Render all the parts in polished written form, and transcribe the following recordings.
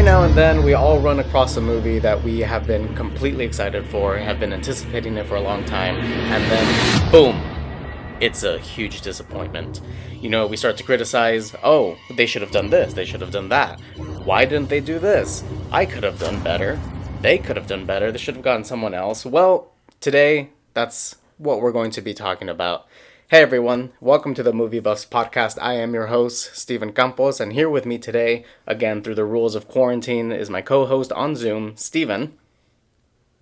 every now and then we all run across a movie that we have been completely excited for, have been anticipating it for a long time, and then boom, it's a huge disappointment. You know, we start to criticize, oh, they should have done this, they should have done that. Why didn't they do this? I could have done better. They could have done better. They should have gotten someone else. Well, today, that's what we're going to be talking about. Hey everyone, welcome to the Movie Buffs podcast. I am your host, Steven Campos, and here with me today, again through the rules of quarantine, is my co-host on Zoom, Steven.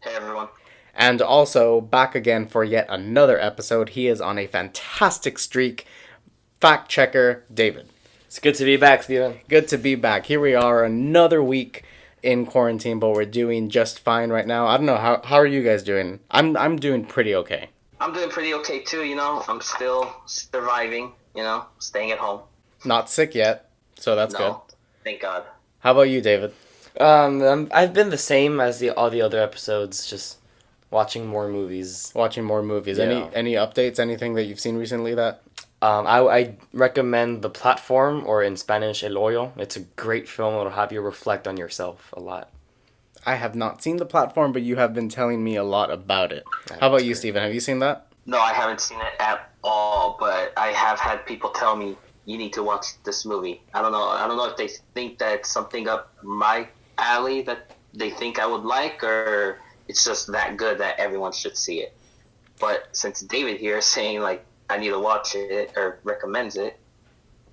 Hey everyone. And also, back again for yet another episode, he is on a fantastic streak, fact checker, David. It's good to be back, Steven. Good to be back. Here we are, another week in quarantine, but we're doing just fine right now. I don't know, how are you guys doing? I'm doing pretty okay. I'm doing pretty okay too, I'm still surviving, staying at home. Not sick yet, so that's good. Thank God. How about you, David? I've been the same as all the other episodes, just watching more movies. Watching more movies. Yeah. Any updates? Anything that you've seen recently that? I recommend The Platform, or in Spanish, El Hoyo. It's a great film. It'll have you reflect on yourself a lot. I have not seen The Platform, but you have been telling me a lot about it. How about you, Steven? Have you seen that? No, I haven't seen it at all, but I have had people tell me you need to watch this movie. I don't know if they think that it's something up my alley that they think I would like, or it's just that good that everyone should see it. But since David here is saying like I need to watch it or recommends it,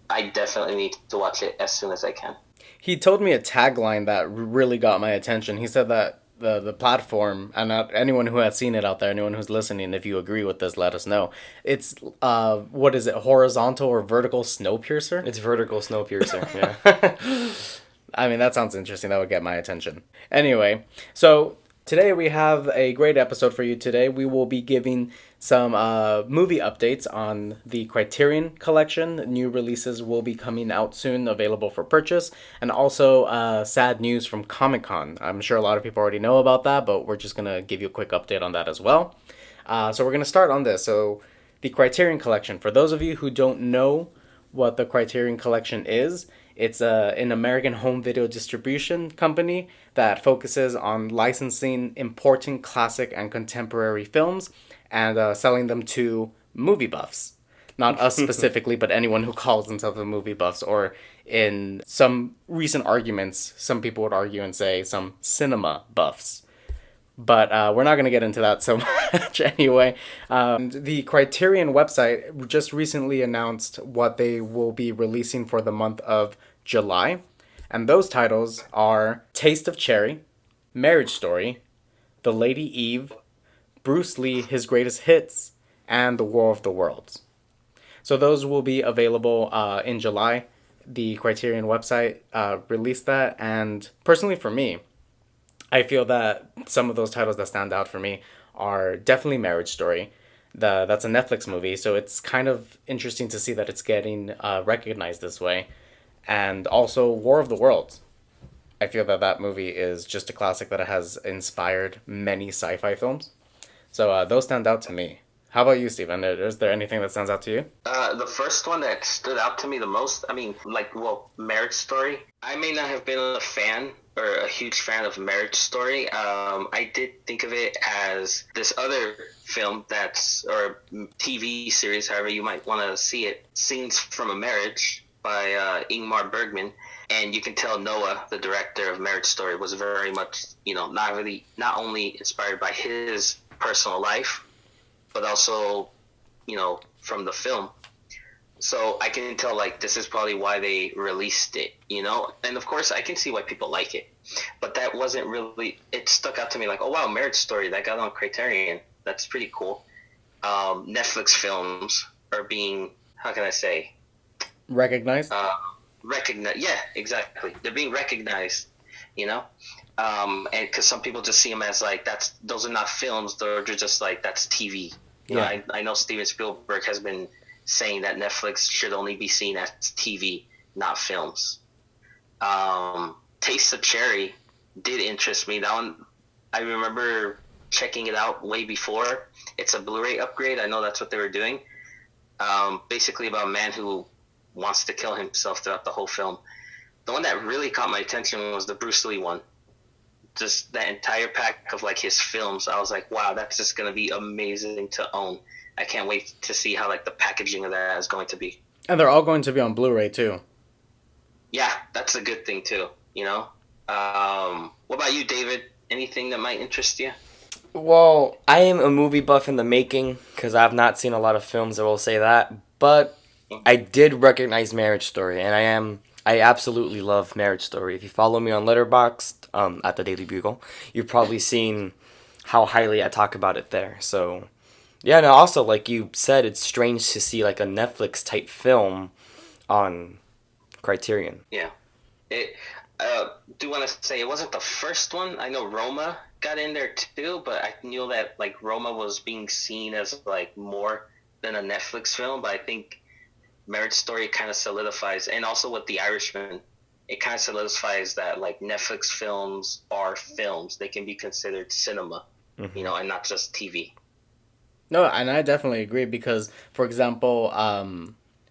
I definitely need to watch it as soon as I can. He told me a tagline that really got my attention. He said that the platform, and anyone who has seen it out there, anyone who's listening, if you agree with this, let us know. It's, what is it, horizontal or vertical snowpiercer? It's vertical Snowpiercer, yeah. I mean, that sounds interesting. That would get my attention. Anyway, so today we have a great episode for you today. We will be giving some movie updates on the Criterion Collection. New releases will be coming out soon, available for purchase. And also sad news from Comic-Con. I'm sure a lot of people already know about that, but we're just going to give you a quick update on that as well. So we're going to start on this. So the Criterion Collection, for those of you who don't know what the Criterion Collection is, it's an American home video distribution company that focuses on licensing important classic and contemporary films and selling them to movie buffs. Not us specifically, but anyone who calls themselves a movie buffs, or in some recent arguments, some people would argue and say some cinema buffs. But we're not going to get into that so much anyway. The Criterion website just recently announced what they will be releasing for the month of July. And those titles are Taste of Cherry, Marriage Story, The Lady Eve, Bruce Lee, His Greatest Hits, and The War of the Worlds. So those will be available in July. The Criterion website released that, and personally for me, I feel that some of those titles that stand out for me are definitely Marriage Story. That's a Netflix movie, so it's kind of interesting to see that it's getting recognized this way. And also War of the Worlds. I feel that that movie is just a classic that has inspired many sci-fi films. So those stand out to me. How about you, Steven? Is there anything that stands out to you? The first one that stood out to me the most, Marriage Story. I may not have been a fan or a huge fan of Marriage Story. I did think of it as this other film or TV series, however you might want to see it, Scenes from a Marriage by Ingmar Bergman. And you can tell Noah, the director of Marriage Story, was very much, not only inspired by his personal life, but also, from the film. So I can tell, this is probably why they released it, And, of course, I can see why people like it. But that wasn't really – it stuck out to me like, oh, wow, Marriage Story, that got on Criterion. That's pretty cool. Netflix films are being – how can I say? Recognized? Recognized. Yeah, exactly. They're being recognized, and because some people just see them as those are not films, they're just that's TV. I know Steven Spielberg has been saying that Netflix should only be seen as TV, not films. Taste of Cherry did interest me. That one, I remember checking it out way before. It's a Blu-ray upgrade. I know that's what they were doing. Basically about a man who wants to kill himself throughout the whole film. The one that really caught my attention was the Bruce Lee one. Just that entire pack of like his films. I was like, wow, that's just gonna be amazing to own. I can't wait to see how like the packaging of that is going to be. And they're all going to be on Blu-ray too. Yeah, that's a good thing too. You know. What about you, David? Anything that might interest you? Well, I am a movie buff in the making because I've not seen a lot of films, I will say that. But I did recognize Marriage Story, and I absolutely love Marriage Story. If you follow me on Letterboxd, at the Daily Bugle, you've probably seen how highly I talk about it there. So, yeah, and also, like you said, it's strange to see like a Netflix type film on Criterion. Yeah. It. Do want to say it wasn't the first one. I know Roma got in there too, but I knew that like Roma was being seen as like more than a Netflix film. But I think Marriage Story kind of solidifies, and also with The Irishman, it kind of solidifies that like Netflix films are films. They can be considered cinema, Mm-hmm. you know, and not just TV. No, and I definitely agree because, for example,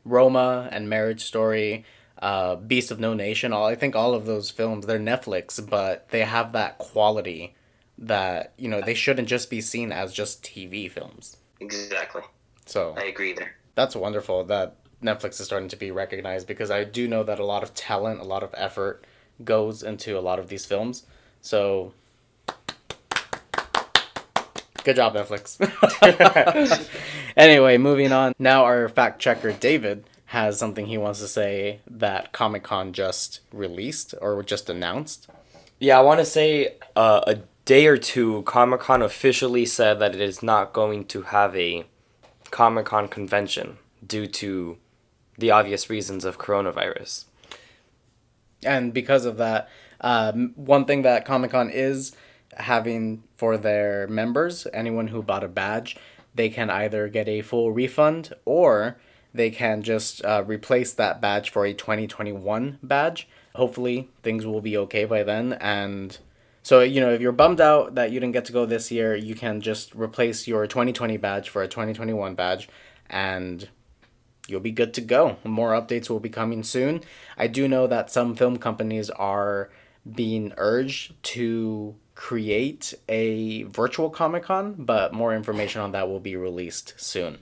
Roma and Marriage Story, Beast of No Nation, I think all of those films, they're Netflix, but they have that quality that, they shouldn't just be seen as just TV films. Exactly. So I agree there. that's wonderful that Netflix is starting to be recognized because I do know that a lot of talent, a lot of effort goes into a lot of these films. So good job, Netflix. Anyway, moving on. Now our fact checker, David, has something he wants to say that Comic-Con just released or just announced. Yeah, I want to say a day or two, Comic Con officially said that it is not going to have a Comic Con convention due to the obvious reasons of coronavirus. And because of that, one thing that Comic-Con is having for their members, anyone who bought a badge, they can either get a full refund or they can just replace that badge for a 2021 badge. Hopefully, things will be okay by then. And so, if you're bummed out that you didn't get to go this year, you can just replace your 2020 badge for a 2021 badge and you'll be good to go. More updates will be coming soon. I do know that some film companies are being urged to create a virtual Comic-Con, but more information on that will be released soon.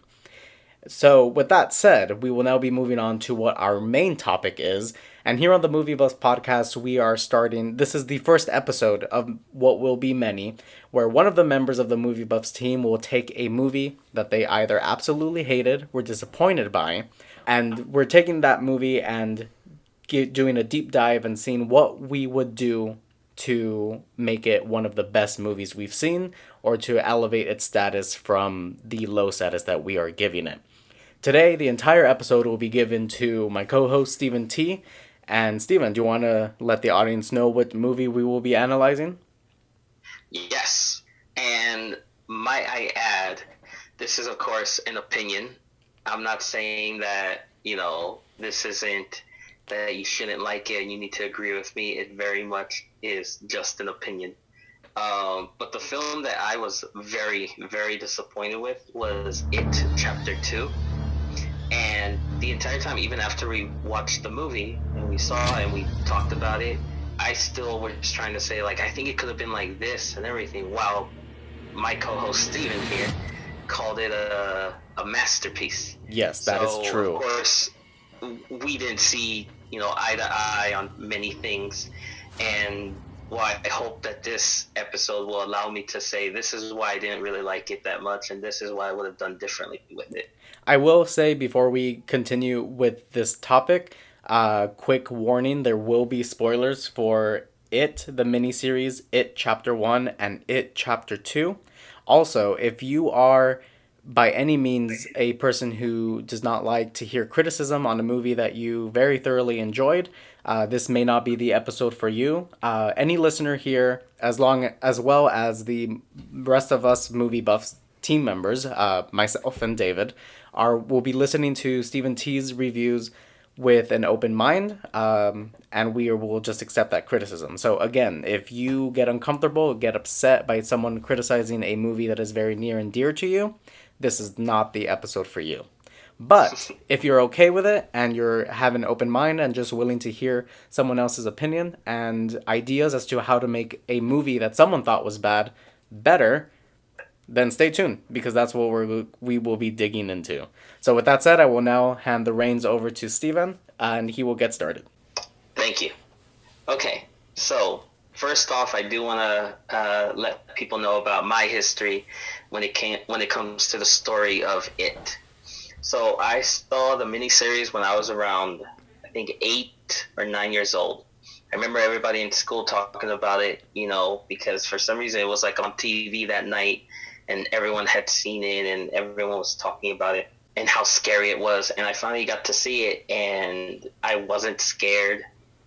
So, with that said, we will now be moving on to what our main topic is. And here on the Movie Buffs podcast, we are starting. This is the first episode of what will be many, where one of the members of the Movie Buffs team will take a movie that they either absolutely hated, were disappointed by, and we're taking that movie and doing a deep dive and seeing what we would do to make it one of the best movies we've seen or to elevate its status from the low status that we are giving it. Today, the entire episode will be given to my co-host, Stephen T. And Stephen, do you want to let the audience know what movie we will be analyzing? Yes. And might I add, this is, of course, an opinion. I'm not saying that, this isn't that you shouldn't like it and you need to agree with me. It very much is just an opinion. But the film that I was very, very disappointed with was It Chapter 2. And the entire time, even after we watched the movie and we saw and we talked about it, I still was trying to say, like, I think it could have been like this and everything. While my co-host Steven here called it a masterpiece. Yes, that is true. Of course, we didn't see, eye to eye on many things. And I hope that this episode will allow me to say this is why I didn't really like it that much and this is why I would have done differently with it. I will say before we continue with this topic, quick warning, there will be spoilers for It, the miniseries, It Chapter 1 and It Chapter 2. Also, if you are by any means a person who does not like to hear criticism on a movie that you very thoroughly enjoyed, this may not be the episode for you. Any listener here, as well as the rest of us movie buffs team members, myself and David, will be listening to Stephen T's reviews with an open mind, and we will just accept that criticism. So again, if you get uncomfortable, get upset by someone criticizing a movie that is very near and dear to you, this is not the episode for you. But if you're okay with it and you're have an open mind and just willing to hear someone else's opinion and ideas as to how to make a movie that someone thought was bad better, then stay tuned because that's what we will be digging into. So with that said, I will now hand the reins over to Steven and he will get started. Thank you. Okay, so first off, I do want to let people know about my history when it comes to the story of It. So I saw the miniseries when I was around, I think, 8 or 9 years old. I remember everybody in school talking about it, because for some reason it was like on TV that night, and everyone had seen it, and everyone was talking about it and how scary it was. And I finally got to see it, and I wasn't scared.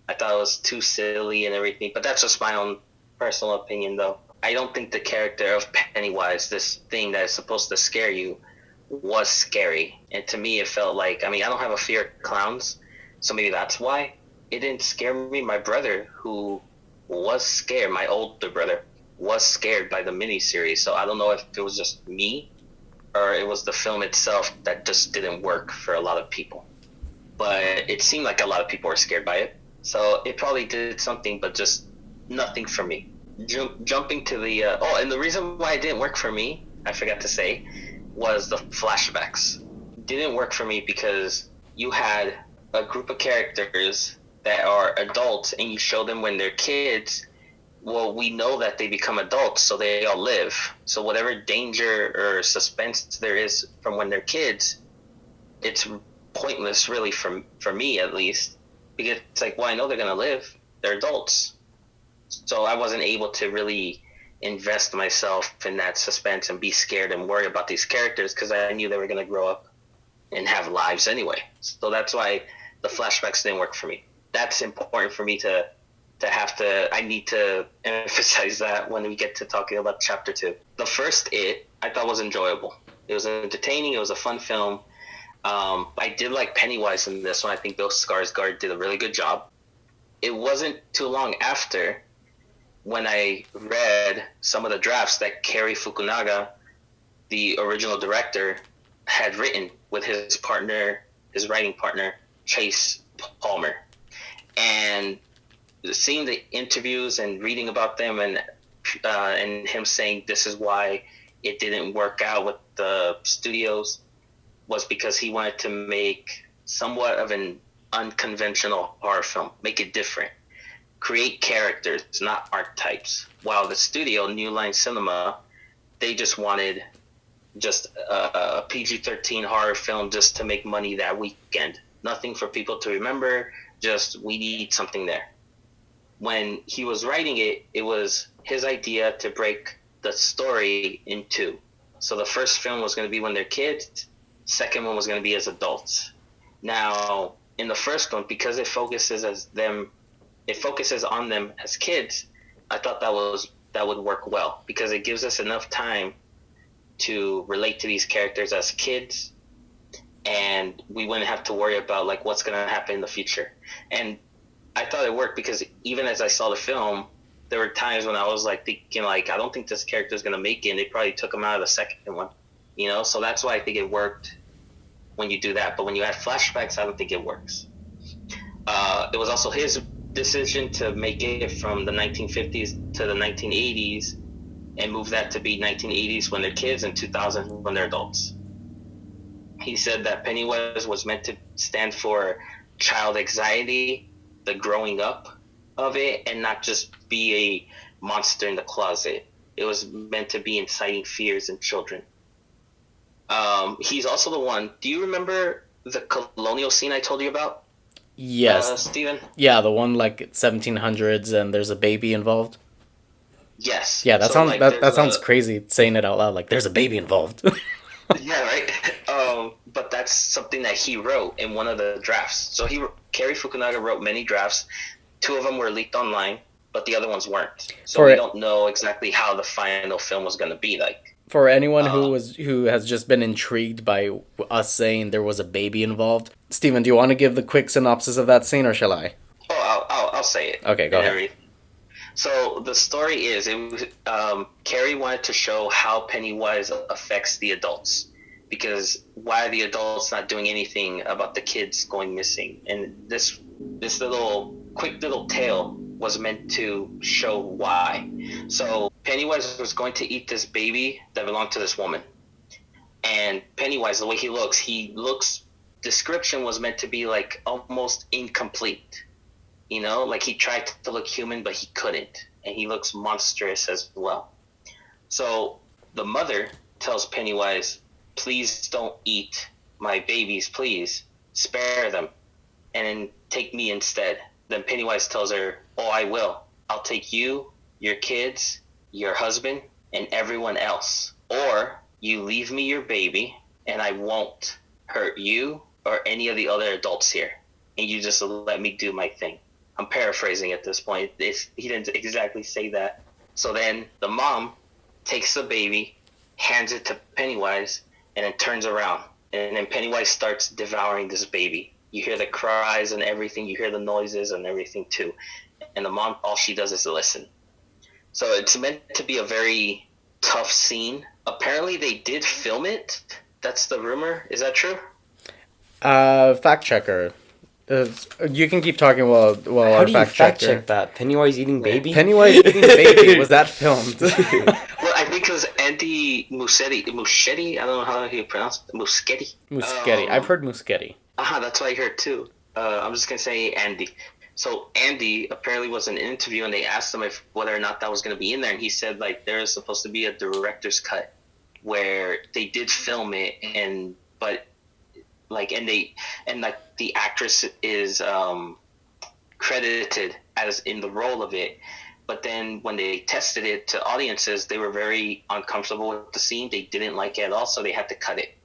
I thought it was too silly and everything, but that's just my own personal opinion, though. I don't think the character of Pennywise, this thing that is supposed to scare you, was scary. And to me, it felt like, I don't have a fear of clowns, so maybe that's why it didn't scare me. My brother, who was scared, my older brother, was scared by the miniseries, so I don't know if it was just me or it was the film itself that just didn't work for a lot of people. But it seemed like a lot of people were scared by it. So it probably did something, but just nothing for me. Jumping to the... and the reason why it didn't work for me, I forgot to say, was the flashbacks. It didn't work for me because you had a group of characters that are adults and you show them when they're kids. Well, we know that they become adults, so they all live. So whatever danger or suspense there is from when they're kids, it's pointless, really, for me at least. Because it's like, well, I know they're going to live. They're adults. So I wasn't able to really invest myself in that suspense and be scared and worry about these characters because I knew they were going to grow up and have lives anyway. So that's why the flashbacks didn't work for me. That's important for me to I need to emphasize that when we get to talking about chapter 2. The first It, I thought was enjoyable. It was entertaining. It was a fun film. I did like Pennywise in this one. I think Bill Skarsgård did a really good job. It wasn't too long after when I read some of the drafts that Cary Fukunaga, the original director, had written with his writing partner, Chase Palmer. And seeing the interviews and reading about them and him saying this is why it didn't work out with the studios was because he wanted to make somewhat of an unconventional horror film, make it different, create characters, not archetypes. While the studio, New Line Cinema, they just wanted just a PG-13 horror film just to make money that weekend. Nothing for people to remember, just we need something there. When he was writing it, it was his idea to break the story in two. So the first film was going to be when they're kids, second one was going to be as adults. Now, in the first one, because it focuses on them as kids, I thought that would work well because it gives us enough time to relate to these characters as kids, and we wouldn't have to worry about like what's going to happen in the future. And I thought it worked because even as I saw the film, there were times when I was like thinking like, I don't think this character is going to make it, and they probably took him out of the second one, so that's why I think it worked when you do that. But when you add flashbacks, I don't think it works. It was also his decision to make it from the 1950s to the 1980s and move that to be 1980s when they're kids and 2000 when they're adults. He said that Pennywise was meant to stand for child anxiety, the growing up of it, and not just be a monster in the closet. It was meant to be inciting fears in children. He's also the one. Do you remember the colonial scene I told you about? Yes. Steven? Yeah, the one like 1700s and there's a baby involved. Yes. Yeah, that sounds crazy saying it out loud. Like there's a baby involved. Yeah, right. But that's something that he wrote in one of the drafts. So Cary Fukunaga wrote many drafts. 2 of them were leaked online, but the other ones weren't. So we don't know exactly how the final film was going to be like. For anyone who has just been intrigued by us saying there was a baby involved, Steven, do you want to give the quick synopsis of that scene, or shall I? Oh, I'll say it. Okay, go ahead. So the story is, Cary wanted to show how Pennywise affects the adults. because why are the adults not doing anything about the kids going missing? And this little quick little tale was meant to show why. So Pennywise was going to eat this baby that belonged to this woman. And Pennywise, the way he looks, description was meant to be like almost incomplete. You know, like he tried to look human, but he couldn't. And he looks monstrous as well. So the mother tells Pennywise, please don't eat my babies, please. Spare them. And then take me instead. Then Pennywise tells her, oh, I will. I'll take you, your kids, your husband, and everyone else. Or you leave me your baby, and I won't hurt you or any of the other adults here. And you just let me do my thing. I'm paraphrasing at this point. He didn't exactly say that. So then the mom takes the baby, hands it to Pennywise, and then turns around. And then Pennywise starts devouring this baby. You hear the cries and everything. You hear the noises and everything too. And the mom, all she does is listen. So it's meant to be a very tough scene. Apparently they did film it. That's the rumor. Is that true? Fact checker. You can keep talking while How our do you fact check that? Pennywise eating baby? Pennywise eating baby, was that filmed? Well, I think it was Andy Muschietti. I don't know how you pronounce it. Muschietti. Muschietti. I've heard Muschietti. That's what I heard too. I'm just going to say Andy. So Andy apparently was in an interview, and they asked him whether or not that was going to be in there, and he said like there is supposed to be a director's cut where they did film it, but the actress is credited as in the role of it. But then when they tested it to audiences, they were very uncomfortable with the scene. They didn't like it at all, so they had to cut it.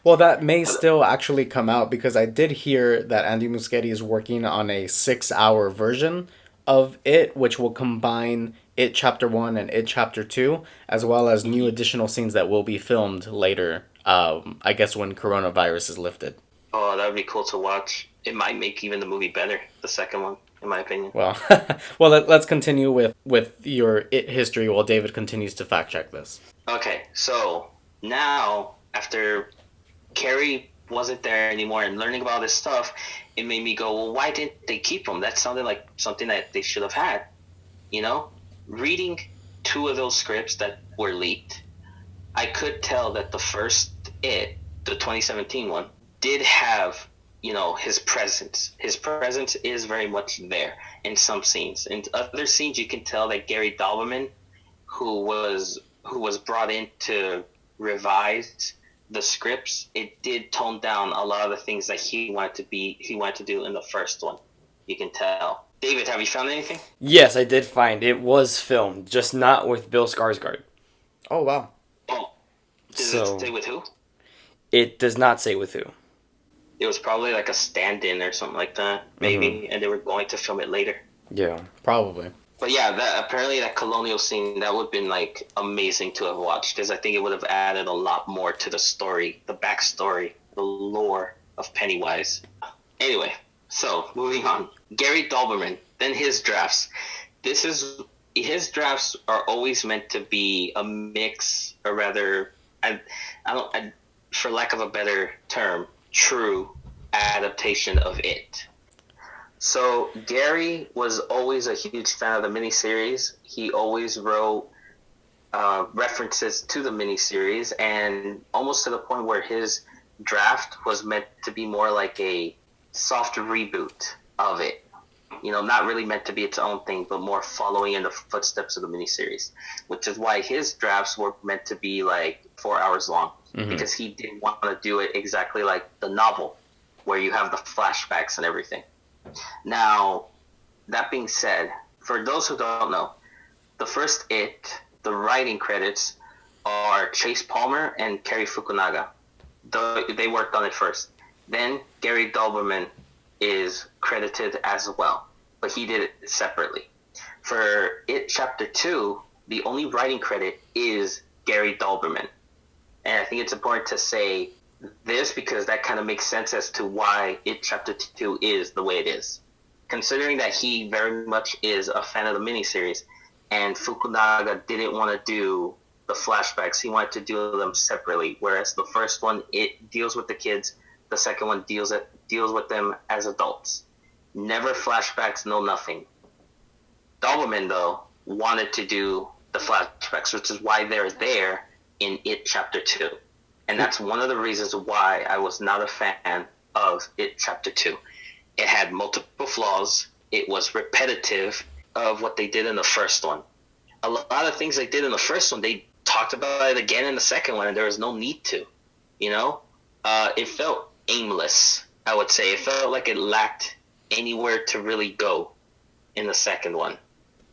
Well, that may still actually come out, because I did hear that Andy Muschietti is working on a 6-hour version of it, which will combine It Chapter 1 and It Chapter 2, as well as new additional scenes that will be filmed later, I guess when coronavirus is lifted. Oh, that would be cool to watch. It might make even the movie better, the second one, in my opinion. Well, let's continue with your It history while David continues to fact check this. Okay, so now, after Carrie wasn't there anymore and learning about this stuff, it made me go, well, why didn't they keep him? That sounded like something that they should have had. You know? Reading 2 of those scripts that were leaked, I could tell that the first It, the 2017 one, did have, his presence. His presence is very much there in some scenes. In other scenes, you can tell that Gary Dalberman, who was brought in to revise the scripts, it did tone down a lot of the things that he wanted to do in the first one. You can tell. David, have you found anything? Yes, I did find it was filmed, just not with Bill Skarsgård. Oh, wow. Oh, does it say with who? It does not say with who. It was probably like a stand-in or something like that, maybe, and they were going to film it later. Yeah, probably. But yeah, apparently that colonial scene, that would have been like amazing to have watched, because I think it would have added a lot more to the story, the backstory, the lore of Pennywise. Anyway, so moving on. Gary Dalberman, then his drafts. His drafts are always meant to be a mix, or rather, for lack of a better term, true adaptation of It. So Gary was always a huge fan of the miniseries. He always wrote references to the miniseries, and almost to the point where his draft was meant to be more like a soft reboot of it. Not really meant to be its own thing, but more following in the footsteps of the miniseries, which is why his drafts were meant to be like 4 hours long, because he didn't want to do it exactly like the novel, where you have the flashbacks and everything. Now, that being said, for those who don't know, the first It, the writing credits are Chase Palmer and Cary Fukunaga. They worked on it first. Then Gary Dalberman is credited as well, but he did it separately. For It Chapter 2, the only writing credit is Gary Dalberman. And I think it's important to say this because that kind of makes sense as to why It Chapter 2 is the way it is. Considering that he very much is a fan of the miniseries, and Fukunaga didn't want to do the flashbacks. He wanted to do them separately. Whereas the first one, it deals with the kids. The second one deals with them as adults. Never flashbacks, no nothing. Doberman, though, wanted to do the flashbacks, which is why they're there in It Chapter 2. And that's one of the reasons why I was not a fan of It Chapter 2. It had multiple flaws. It was repetitive of what they did in the first one. A lot of things they did in the first one, they talked about it again in the second one, and there was no need to. You know? It felt aimless, I would say. It felt like it lacked anywhere to really go in the second one.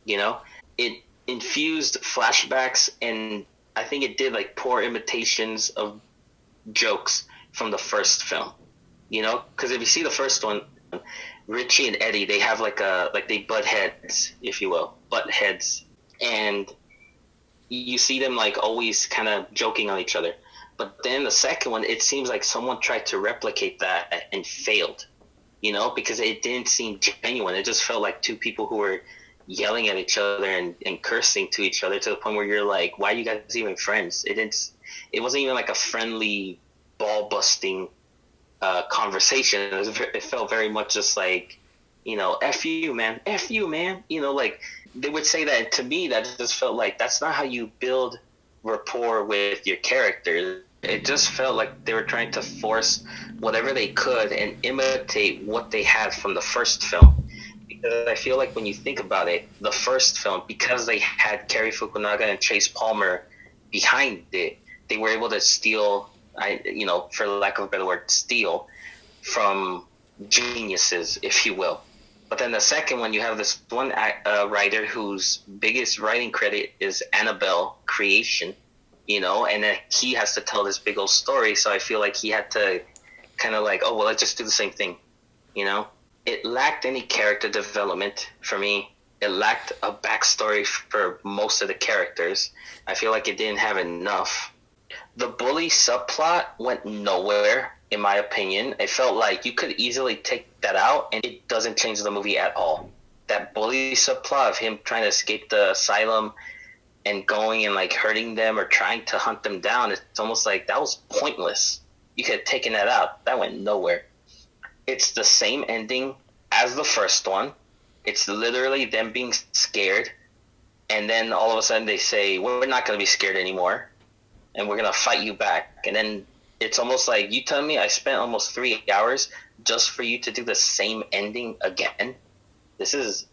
You know? It infused flashbacks, and I think it did like poor imitations of jokes from the first film. You know? Because if you see the first one, Richie and Eddie, they have they butt heads, if you will. Butt heads. And you see them like always kind of joking on each other. But then the second one, it seems like someone tried to replicate that and failed, you know, because it didn't seem genuine. It just felt like two people who were yelling at each other and cursing to each other to the point where you're like, why are you guys even friends? It wasn't even like a friendly ball busting conversation. It felt very much just like, you know, F you, man. F you, man. You know, like they would say that. To me, that just felt like that's not how you build rapport with your character. It just felt like they were trying to force whatever they could and imitate what they had from the first film. Because I feel like when you think about it, the first film, because they had Cary Fukunaga and Chase Palmer behind it, they were able to steal, for lack of a better word, steal from geniuses, if you will. But then the second one, you have this one writer whose biggest writing credit is Annabelle Creation, you know, and then he has to tell this big old story. So I feel like he had to kind of like, oh, well, let's just do the same thing, you know? It lacked any character development for me. It lacked a backstory for most of the characters. I feel like it didn't have enough. The bully subplot went nowhere, in my opinion. It felt like you could easily take that out and it doesn't change the movie at all. That bully subplot of him trying to escape the asylum and going and like hurting them or trying to hunt them down, it's almost like that was pointless. You could have taken that out. That went nowhere. It's the same ending as the first one. It's literally them being scared, and then all of a sudden they say, we're not going to be scared anymore, and we're going to fight you back. And then it's almost like, you tell me I spent almost 3 hours just for you to do the same ending again? This is,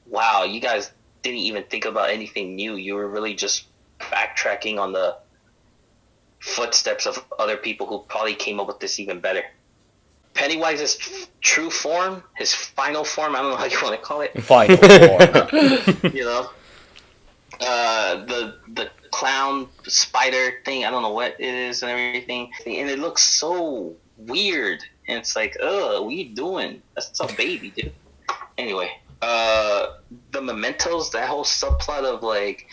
wow, you guys didn't even think about anything new. You were really just backtracking on the footsteps of other people who probably came up with this even better. Pennywise's true form, his final form, I don't know how you want to call it. Final form. You know? The clown spider thing, I don't know what it is and everything. And it looks so weird. And it's like, ugh, what are you doing? That's a baby, dude. Anyway, the mementos, that whole subplot of like,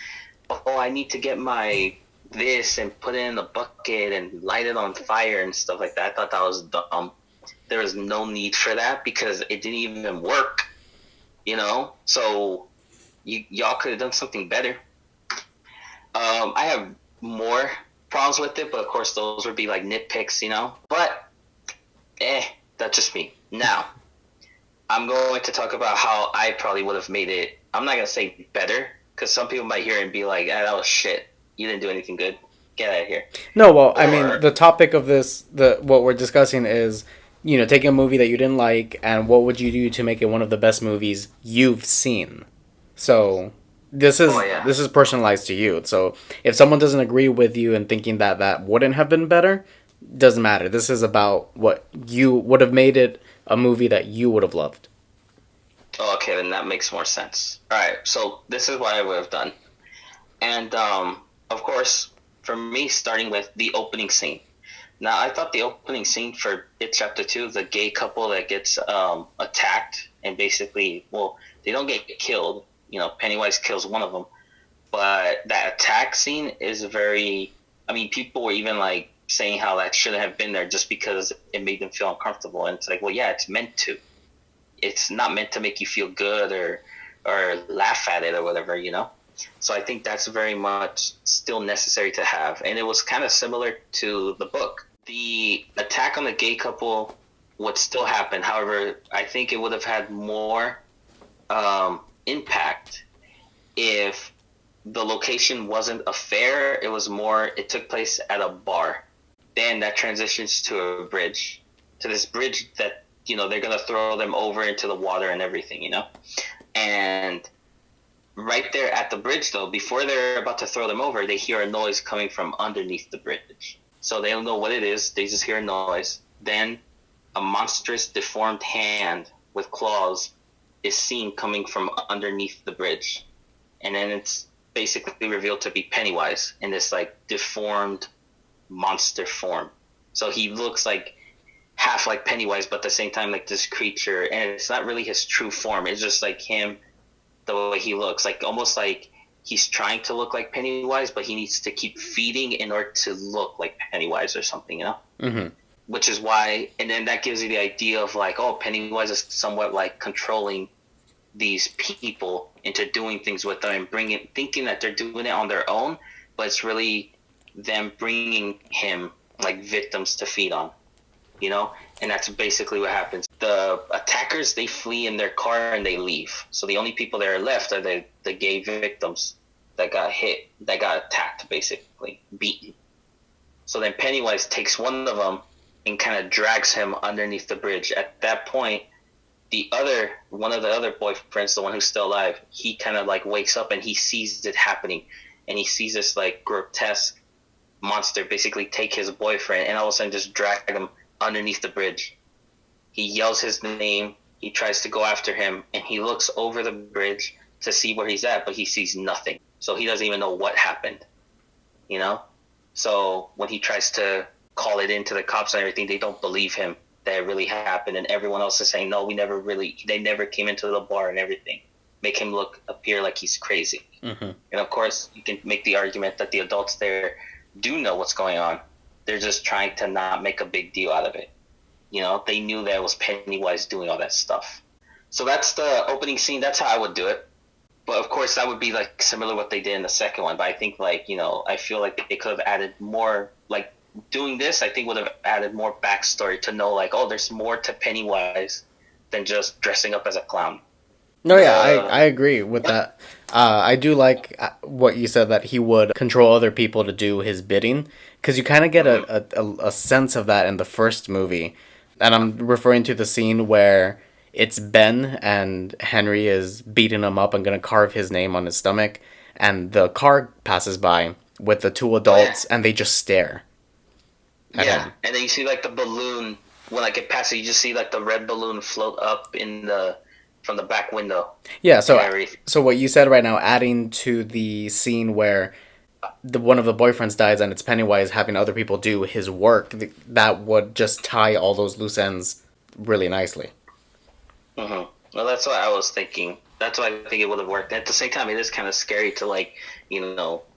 oh, I need to get my this and put it in the bucket and light it on fire and stuff like that. I thought that was dumb. There was no need for that because it didn't even work, you know? So y'all could have done something better. I have more problems with it, but of course those would be like nitpicks, you know? But, that's just me. Now, I'm going to talk about how I probably would have made it, I'm not going to say better, because some people might hear it and be like, that was shit. You didn't do anything good. Get out of here. No, well, I mean, the topic of this, what we're discussing is, you know, taking a movie that you didn't like, and what would you do to make it one of the best movies you've seen? So, this is personalized to you. So, if someone doesn't agree with you and thinking that wouldn't have been better, doesn't matter. This is about what you would have made it a movie that you would have loved. Oh, okay, then that makes more sense. All right, so this is what I would have done. And, of course, for me, starting with the opening scene. Now, I thought the opening scene for It Chapter 2, the gay couple that gets attacked and basically, well, they don't get killed. You know, Pennywise kills one of them. But that attack scene is very, I mean, people were even like saying how that shouldn't have been there just because it made them feel uncomfortable. And it's like, well, yeah, it's meant to. It's not meant to make you feel good or laugh at it or whatever, you know? So I think that's very much still necessary to have. And it was kind of similar to the book. The attack on the gay couple would still happen. However, I think it would have had more impact if the location wasn't a fair. It was more, it took place at a bar. Then that transitions to a bridge, to this bridge that, they're going to throw them over into the water and everything. And right there at the bridge, though, before they're about to throw them over, they hear a noise coming from underneath the bridge. So they don't know what it is. They just hear a noise. Then a monstrous, deformed hand with claws is seen coming from underneath the bridge. And then it's basically revealed to be Pennywise in this, deformed monster form. So he looks half like Pennywise, but at the same time like this creature. And it's not really his true form. It's just him, the way he looks. Almost like he's trying to look like Pennywise, but he needs to keep feeding in order to look like Pennywise or something, Mm-hmm. Which is why, and then that gives you the idea of Pennywise is somewhat controlling these people into doing things with them and thinking that they're doing it on their own, but it's really them bringing him victims to feed on, and that's basically what happens. The attackers, they flee in their car and they leave. So the only people that are left are the gay victims that got hit, that got attacked, basically, beaten. So then Pennywise takes one of them and kind of drags him underneath the bridge. At that point, one of the other boyfriends, the one who's still alive, he kind of wakes up and he sees it happening. And he sees this grotesque monster basically take his boyfriend and all of a sudden just drag him underneath the bridge. He yells his name. He tries to go after him, and he looks over the bridge to see where he's at, but he sees nothing. So he doesn't even know what happened, So when he tries to call it in to the cops and everything, they don't believe him that it really happened, and everyone else is saying, no, they never came into the bar and everything. Make him appear like he's crazy. Mm-hmm. And of course, you can make the argument that the adults there do know what's going on. They're just trying to not make a big deal out of it. They knew that it was Pennywise doing all that stuff. So that's the opening scene. That's how I would do it. But of course, that would be similar to what they did in the second one. But I think I feel like they could have added more. Doing this, I think would have added more backstory to know there's more to Pennywise than just dressing up as a clown. No, yeah, I agree with that. I do like what you said, that he would control other people to do his bidding, because you kind of get a sense of that in the first movie. And I'm referring to the scene where it's Ben and Henry is beating him up and going to carve his name on his stomach. And the car passes by with the two adults, and they just stare at him. And then you see the balloon, when it passes, you just see the red balloon float up from the back window. Yeah, so what you said right now, adding to the scene where one of the boyfriends dies and it's Pennywise having other people do his work, that would just tie all those loose ends really nicely. Mm-hmm. Well, that's what I was thinking. That's why I think it would have worked. At the same time, it is kind of scary to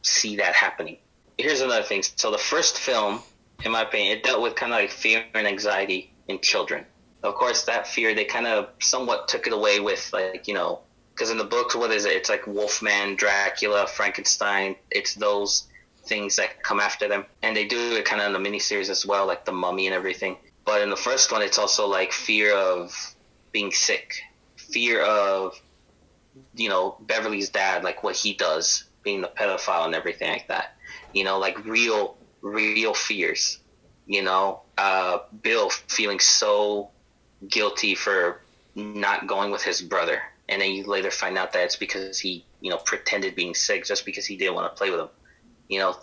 see that happening. Here's another thing. So the first film, in my opinion, it dealt with kind of fear and anxiety in children. Of course, that fear, they kind of somewhat took it away with because in the books, what is it? It's Wolfman, Dracula, Frankenstein. It's those things that come after them. And they do it kind of in the miniseries as well, The Mummy and everything. But in the first one, it's also fear of being sick, fear of, Beverly's dad, what he does, being the pedophile and everything like that. Real fears. Bill feeling so guilty for not going with his brother. And then you later find out that it's because he, pretended being sick just because he didn't want to play with him.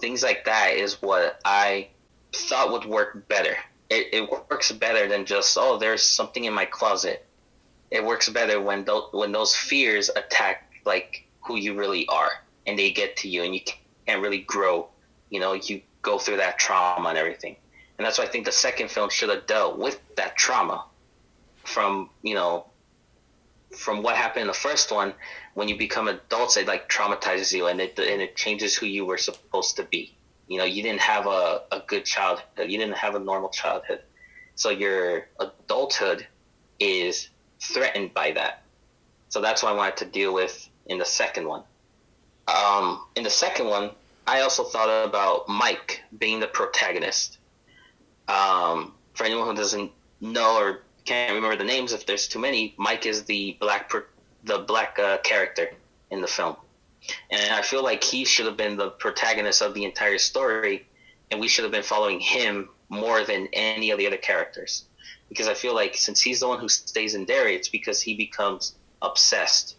Things like that is what I thought would work better. It works better than just, there's something in my closet. It works better when those fears attack who you really are, and they get to you, and you can't really grow. You go through that trauma and everything. And that's why I think the second film should have dealt with that trauma from what happened in the first one. When you become adults, it traumatizes you, and it changes who you were supposed to be. You didn't have a good childhood. You didn't have a normal childhood. So your adulthood is threatened by that. So that's what I wanted to deal with in the second one. In the second one, I also thought about Mike being the protagonist. For anyone who doesn't know or can't remember the names, if there's too many, Mike is the black character in the film, and I feel like he should have been the protagonist of the entire story, and we should have been following him more than any of the other characters, because I feel like since he's the one who stays in Derry, it's because he becomes obsessed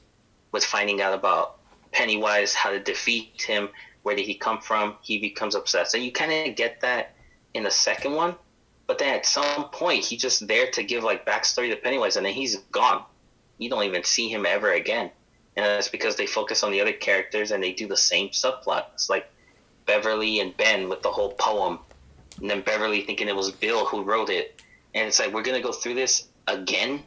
with finding out about Pennywise, how to defeat him, where did he come from. He becomes obsessed, and you kind of get that in the second one. But then at some point, he's just there to give like backstory to Pennywise, and then he's gone. You don't even see him ever again, and that's because they focus on the other characters and they do the same subplots, like Beverly and Ben with the whole poem, and then Beverly thinking it was Bill who wrote it, and it's like, we're gonna go through this again.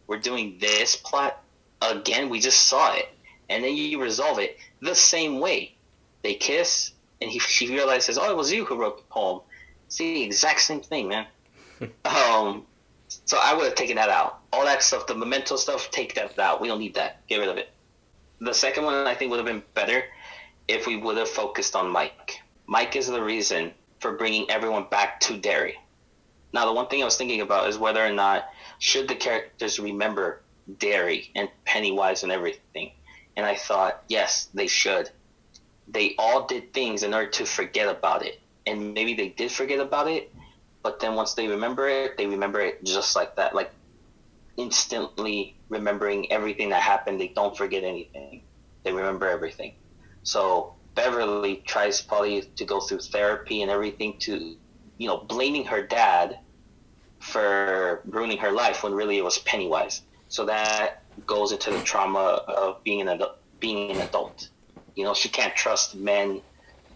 We're doing this plot again. We just saw it, and then you resolve it the same way. They kiss, and she realizes, oh, it was you who wrote the poem. It's the exact same thing, man. So I would have taken that out. All that stuff, the memento stuff, take that out. We don't need that. Get rid of it. The second one, I think, would have been better if we would have focused on Mike. Mike is the reason for bringing everyone back to Derry. Now, the one thing I was thinking about is whether or not should the characters remember Derry and Pennywise and everything. And I thought, yes, they should. They all did things in order to forget about it. And maybe they did forget about it, but then once they remember it just like that. Like, instantly remembering everything that happened. They don't forget anything. They remember everything. So Beverly tries probably to go through therapy and everything to, blaming her dad for ruining her life when really it was Pennywise. So that goes into the trauma of being an adult. She can't trust men.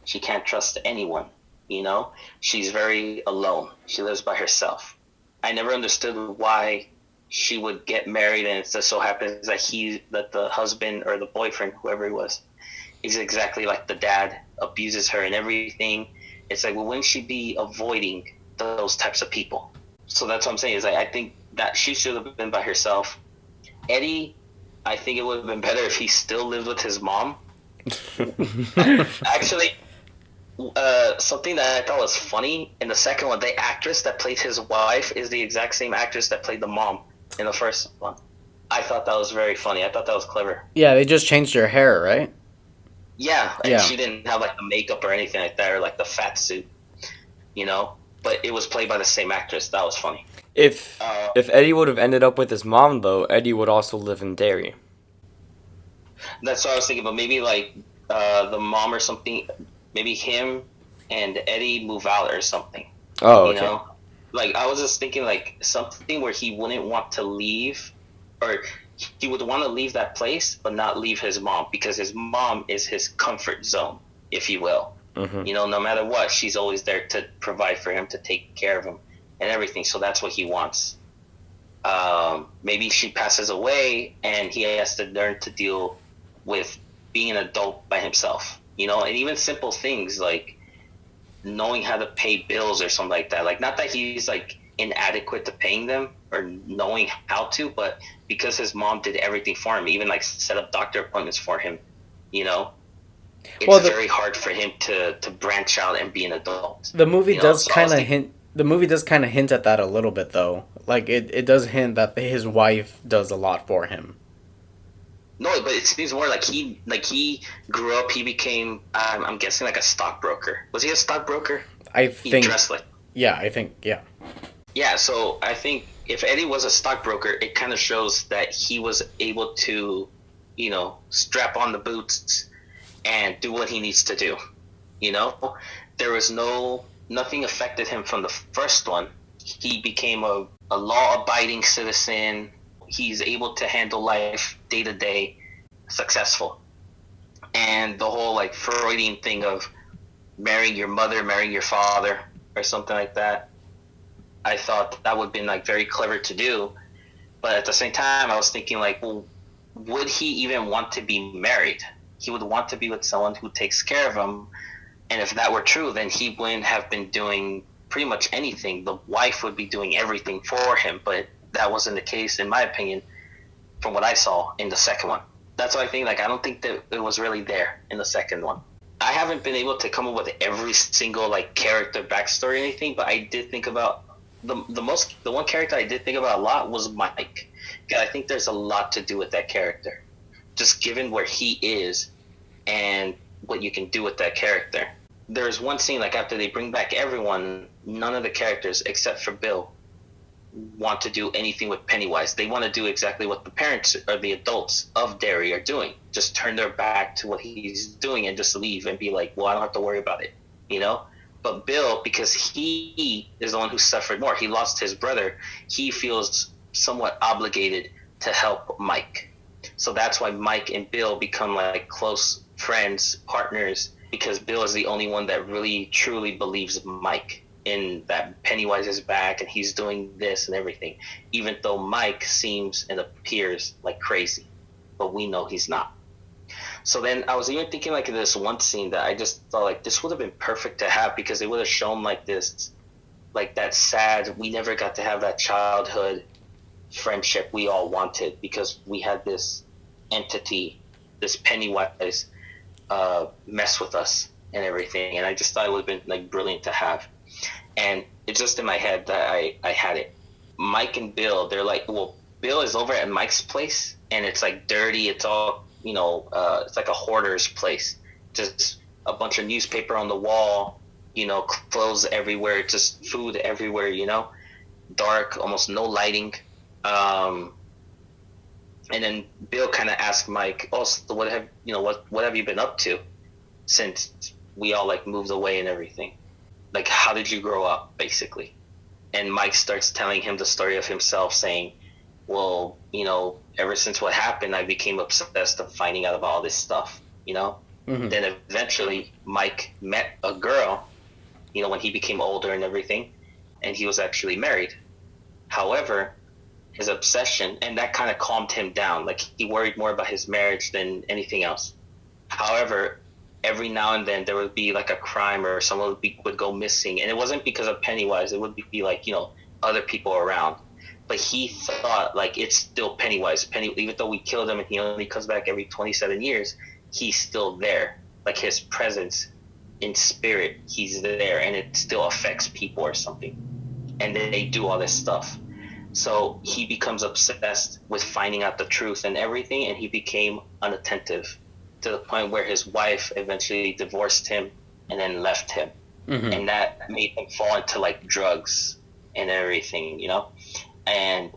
She can't trust anyone. She's very alone. She lives by herself. I never understood why she would get married, and it just so happens that the husband or the boyfriend, whoever he was, is exactly like the dad, abuses her and everything. It's like, well, wouldn't she be avoiding those types of people? So that's what I'm saying, is I think that she should have been by herself. Eddie, I think it would have been better if he still lived with his mom. Actually, something that I thought was funny in the second one, the actress that played his wife is the exact same actress that played the mom in the first one. I thought that was very funny. I thought that was clever. Yeah, they just changed her hair, right? Yeah, and she didn't have like the makeup or anything like that, or like the fat suit, But it was played by the same actress. That was funny. If Eddie would have ended up with his mom, though, Eddie would also live in Derry. That's what I was thinking, but maybe like the mom or something. Maybe him and Eddie move out or something. Oh, okay. Like, I was just thinking, like, something where he wouldn't want to leave, or he would want to leave that place, but not leave his mom, because his mom is his comfort zone, if you will. Mm-hmm. No matter what, she's always there to provide for him, to take care of him and everything. So that's what he wants. Maybe she passes away and he has to learn to deal with being an adult by himself, and even simple things like knowing how to pay bills or something like that. Like, not that he's like inadequate to paying them or knowing how to, but because his mom did everything for him, even like set up doctor appointments for him, it's very hard for him to branch out and be an adult. The movie does kind of hint. The movie does kind of hint at that a little bit, though. Like, it does hint that his wife does a lot for him. No, but it seems more like he grew up. He became, I'm guessing, like a stockbroker. Was he a stockbroker? He dressed like. Yeah, I think. Yeah. Yeah, so I think if Eddie was a stockbroker, it kind of shows that he was able to, strap on the boots and do what he needs to do. There was nothing affected him from the first one. He became a law-abiding citizen. He's able to handle life day to day, successful. And the whole like Freudian thing of marrying your mother, marrying your father, or something like that, I thought that would have been like very clever to do. But at the same time, I was thinking like, well, would he even want to be married? He would want to be with someone who takes care of him. And if that were true, then he wouldn't have been doing pretty much anything. The wife would be doing everything for him, but that wasn't the case, in my opinion, from what I saw in the second one. That's why I think like I don't think that it was really there in the second one. I haven't been able to come up with every single like character backstory or anything, but I did think about the one character I did think about a lot was Mike. I think there's a lot to do with that character, just given where he is and what you can do with that character. There's one scene like after they bring back everyone, none of the characters except for Bill want to do anything with Pennywise. They want to do exactly what the parents or the adults of Derry are doing. Just turn their back to what he's doing and just leave and be like, well, I don't have to worry about it, you know? But Bill, because he is the one who suffered more, he lost his brother, he feels somewhat obligated to help Mike. So that's why Mike and Bill become like close friends, partners, because Bill is the only one that really truly believes Mike in that Pennywise is back and he's doing this and everything, even though Mike seems and appears like crazy, but we know he's not. So then I was even thinking like this one scene that I just thought like this would have been perfect to have, because it would have shown like this, like that sad, we never got to have that childhood friendship we all wanted because we had this entity, this Pennywise, mess with us and everything. And I just thought it would have been like brilliant to have. And it's just in my head that I had it. Mike and Bill, they're like, well, Bill is over at Mike's place and it's like dirty. It's all, you know, it's like a hoarder's place. Just a bunch of newspaper on the wall, you know, clothes everywhere, just food everywhere, you know, dark, almost no lighting. And then Bill kind of asked Mike, oh, so what have you been up to since we all like moved away and everything? Like, how did you grow up, basically? And Mike starts telling him the story of himself, saying, well, you know, ever since what happened, I became obsessed of finding out about all this stuff, you know? Mm-hmm. Then eventually Mike met a girl, you know, when he became older and everything, and he was actually married. However, his obsession, and that kind of calmed him down. Like, he worried more about his marriage than anything else. However, every now and then there would be like a crime or someone would go missing, and it wasn't because of Pennywise. It would be like, you know, other people around. But he thought like it's still Pennywise. Even though we killed him and he only comes back every 27 years, he's still there. Like his presence in spirit, he's there, and it still affects people or something. And then they do all this stuff. So he becomes obsessed with finding out the truth and everything, and he became unattentive, to the point where his wife eventually divorced him and then left him. Mm-hmm. And that made him fall into like drugs and everything, you know? And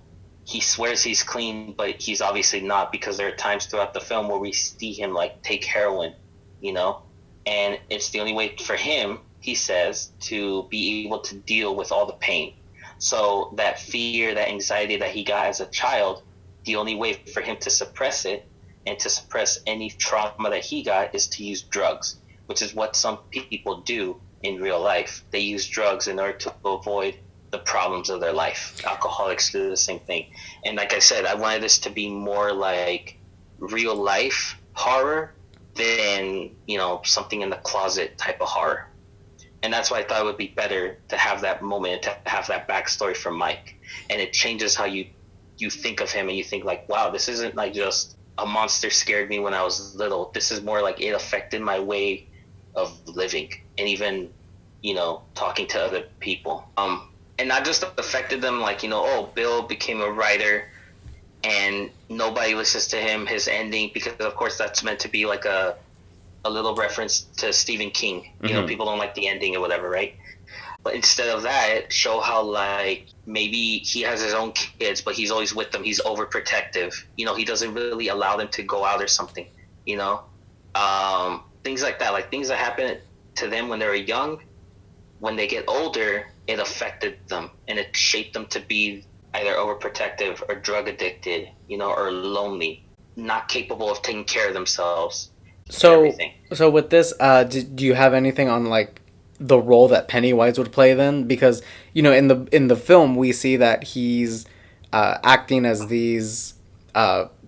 he swears he's clean, but he's obviously not, because there are times throughout the film where we see him like take heroin, you know? And it's the only way for him, he says, to be able to deal with all the pain. So that fear, that anxiety that he got as a child, the only way for him to suppress it and to suppress any trauma that he got is to use drugs, which is what some people do in real life. They use drugs in order to avoid the problems of their life. Alcoholics do the same thing. And like I said, I wanted this to be more like real life horror than, you know, something in the closet type of horror. And that's why I thought it would be better to have that moment, to have that backstory for Mike. And it changes how you think of him, and you think like, wow, this isn't like just a monster scared me when I was little. This is more like it affected my way of living and even, you know, talking to other people. And not just affected them like, you know, oh, Bill became a writer and nobody listens to him, his ending, because of course that's meant to be like a little reference to Stephen King. You know, people don't like the ending or whatever, right? But instead of that, show how like maybe he has his own kids, but he's always with them. He's overprotective. You know, he doesn't really allow them to go out or something, you know? Things like that, like things that happen to them when they were young, when they get older, it affected them and it shaped them to be either overprotective or drug addicted, you know, or lonely, not capable of taking care of themselves. So with this, do you have anything on like the role that Pennywise would play then? Because, you know, in the film we see that he's acting as these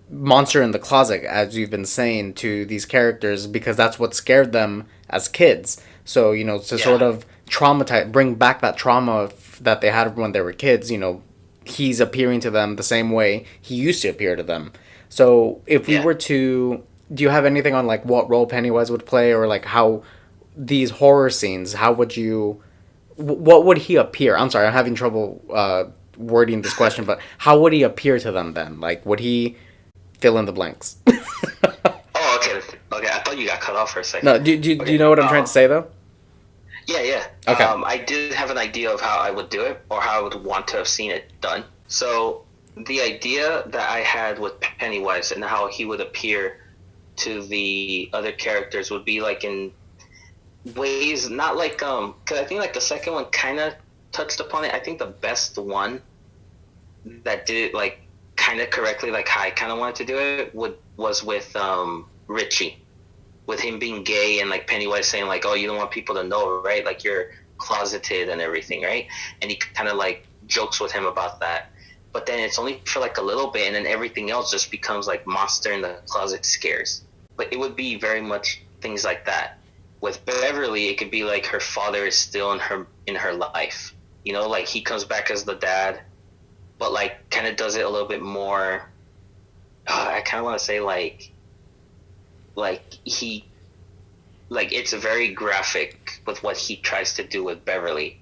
monster in the closet, as you've been saying, to these characters, because that's what scared them as kids. So, you know, to sort of bring back that trauma that they had when they were kids, you know, he's appearing to them the same way he used to appear to them. So if we Yeah. were to, do you have anything on like what role Pennywise would play, or like how these horror scenes, how would you, what would he appear? I'm sorry, I'm having trouble wording this question, but how would he appear to them then? Like, would he fill in the blanks? Oh, okay. Okay, I thought you got cut off for a second. No, do Okay, you know what I'm trying to say though? Yeah, yeah. Okay. I did have an idea of how I would do it, or how I would want to have seen it done. So the idea that I had with Pennywise and how he would appear to the other characters would be like in ways not like because I think like the second one kind of touched upon it. I think the best one that did it like kind of correctly, like how I kind of wanted to do it, was with Richie, with him being gay and like Pennywise saying like, oh, you don't want people to know, right? Like you're closeted and everything, right? And he kind of like jokes with him about that. But then it's only for like a little bit, and then everything else just becomes like monster in the closet scares. But it would be very much things like that. With Beverly, it could be like her father is still in her life. You know, like he comes back as the dad, but like kind of does it a little bit more. I kind of want to say he, like it's very graphic with what he tries to do with Beverly,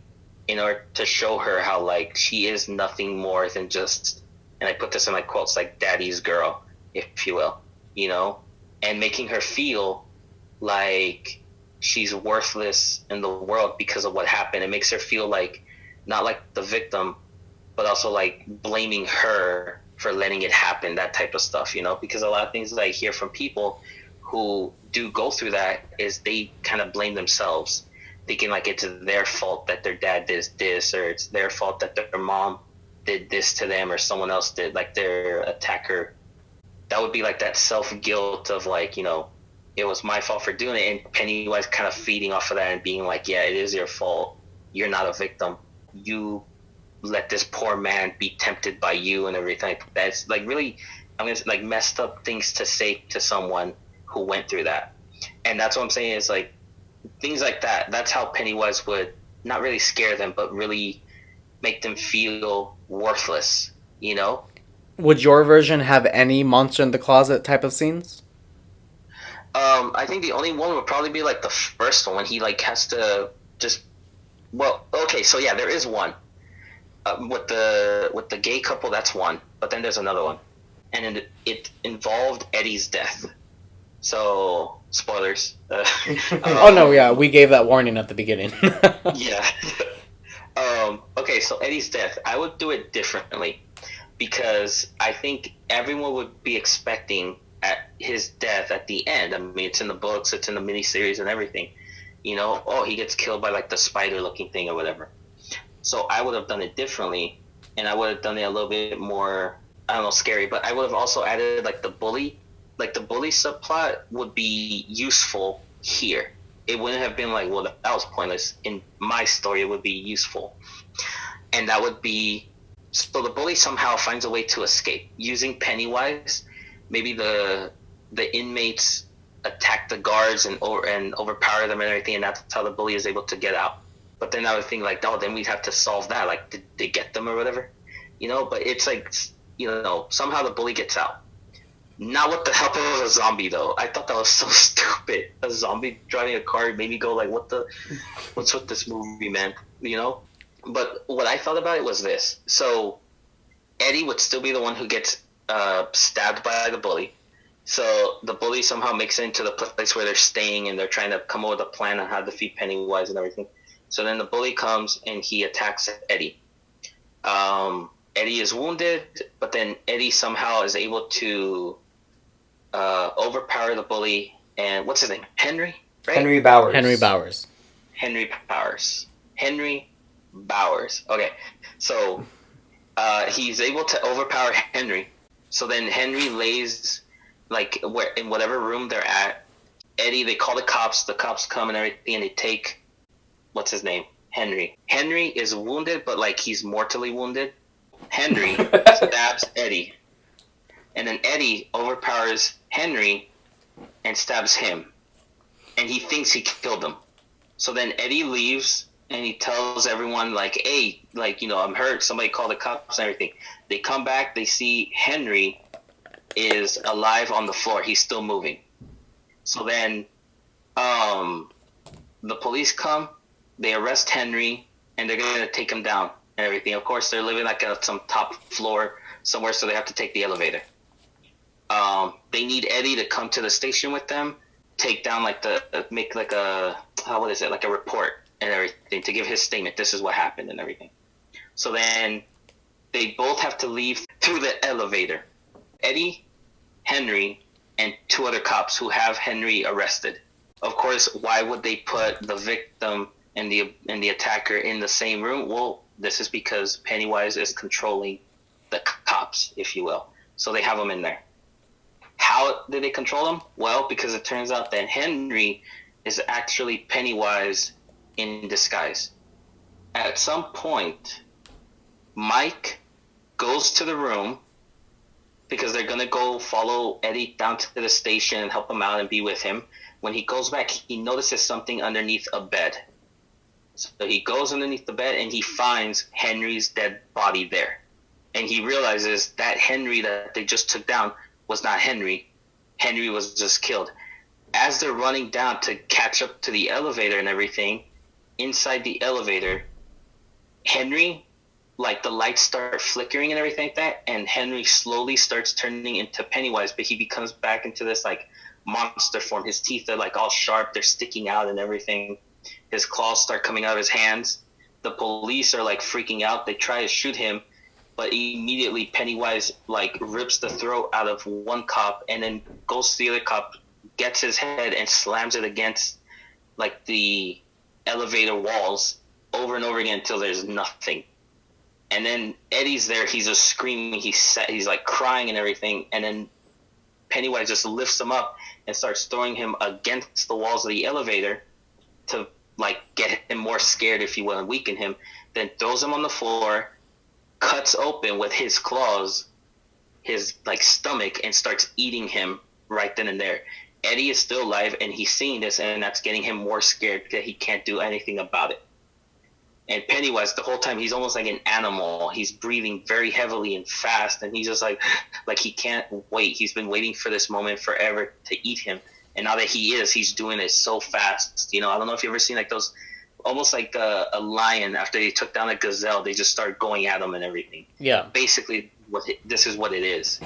in order to show her how like she is nothing more than just, and I put this in my quotes, like daddy's girl, if you will, you know, and making her feel like she's worthless in the world because of what happened. It makes her feel like not like the victim, but also like blaming her for letting it happen, that type of stuff, you know, because a lot of things that I hear from people who do go through that is they kind of blame themselves, thinking like it's their fault that their dad did this, or it's their fault that their mom did this to them, or someone else did, like their attacker. That would be like that self-guilt of like, you know, it was my fault for doing it, and Pennywise kind of feeding off of that and being like, yeah, it is your fault. You're not a victim. You let this poor man be tempted by you and everything. That's like really, I'm gonna say, like messed up things to say to someone who went through that. And that's what I'm saying is like things like that. That's how Pennywise would not really scare them, but really make them feel worthless, you know? Would your version have any monster in the closet type of scenes? I think the only one would probably be like the first one when he like has to just, well, okay, so yeah, there is one. With the gay couple, that's one, but then there's another one, and it involved Eddie's death. So spoilers. Oh no, yeah, we gave that warning at the beginning. Yeah. Okay, so Eddie's death, I would do it differently, because I think everyone would be expecting at his death at the end. I mean, it's in the books, it's in the miniseries and everything. You know, oh, he gets killed by like the spider-looking thing or whatever. So I would have done it differently, and I would have done it a little bit more, I don't know, scary. But I would have also added like the bully subplot would be useful here. It wouldn't have been like, well, that was pointless. In my story, it would be useful, and that would be, so the bully somehow finds a way to escape using Pennywise. Maybe the inmates attack the guards and overpower them and everything, and that's how the bully is able to get out. But then I would think like, oh, then we'd have to solve that. Like, did they get them or whatever? You know, but it's like, you know, somehow the bully gets out. Not with the help of a zombie, though. I thought that was so stupid. A zombie driving a car made me go like, what's with this movie, man? You know? But what I thought about it was this. So Eddie would still be the one who gets stabbed by the bully. So the bully somehow makes it into the place where they're staying, and they're trying to come up with a plan on how to defeat Pennywise and everything. So then the bully comes and he attacks Eddie. Eddie is wounded, but then Eddie somehow is able to overpower the bully. And what's his name? Henry? Right? Henry Bowers. Henry Bowers. Henry Bowers. Henry Bowers. Okay. So he's able to overpower Henry. So then Henry lays, like, in whatever room they're at. Eddie, they call the cops come and everything, and they take, what's his name? Henry. Henry is wounded, but like he's mortally wounded. Henry stabs Eddie. And then Eddie overpowers Henry and stabs him. And he thinks he killed him. So then Eddie leaves and he tells everyone like, "Hey, like, I'm hurt. Somebody call the cops and everything." They come back. They see Henry is alive on the floor. He's still moving. So then, the police come. They arrest Henry, and they're gonna take him down and everything. Of course, they're living like at some top floor somewhere, so they have to take the elevator. They need Eddie to come to the station with them, take down make like a what is it, like a report and everything, to give his statement. This is what happened and everything. So then they both have to leave through the elevator. Eddie, Henry, and two other cops who have Henry arrested. Of course, why would they put the victim and the attacker in the same room? Well, this is because Pennywise is controlling the cops, if you will. So they have them in there. How did they control them? Well, because it turns out that Henry is actually Pennywise in disguise. At some point, Mike goes to the room because they're going to go follow Eddie down to the station and help him out and be with him. When he goes back, he notices something underneath a bed. So he goes underneath the bed and he finds Henry's dead body there. And he realizes that Henry that they just took down was not Henry. Henry was just killed. As they're running down to catch up to the elevator and everything, inside the elevator, Henry, like the lights start flickering and everything like that, and Henry slowly starts turning into Pennywise, but he becomes back into this like monster form. His teeth are like all sharp, they're sticking out and everything. His claws start coming out of his hands. The police are like freaking out. They try to shoot him, but immediately Pennywise like rips the throat out of one cop and then goes to the other cop, gets his head and slams it against like the elevator walls over and over again until there's nothing. And then Eddie's there, he's just screaming, he's like crying and everything, and then Pennywise just lifts him up and starts throwing him against the walls of the elevator to like get him more scared, if you will, and weaken him. Then throws him on the floor, cuts open with his claws his like stomach and starts eating him right then and there. Eddie is still alive and he's seeing this, and that's getting him more scared that he can't do anything about it. And Pennywise, the whole time, he's almost like an animal. He's breathing very heavily and fast, and he's just like he can't wait. He's been waiting for this moment forever to eat him. And now that he's doing it so fast. I don't know if you've ever seen like those, almost like a lion after they took down a gazelle, they just start going at him and everything. Yeah. Basically, this is what it is.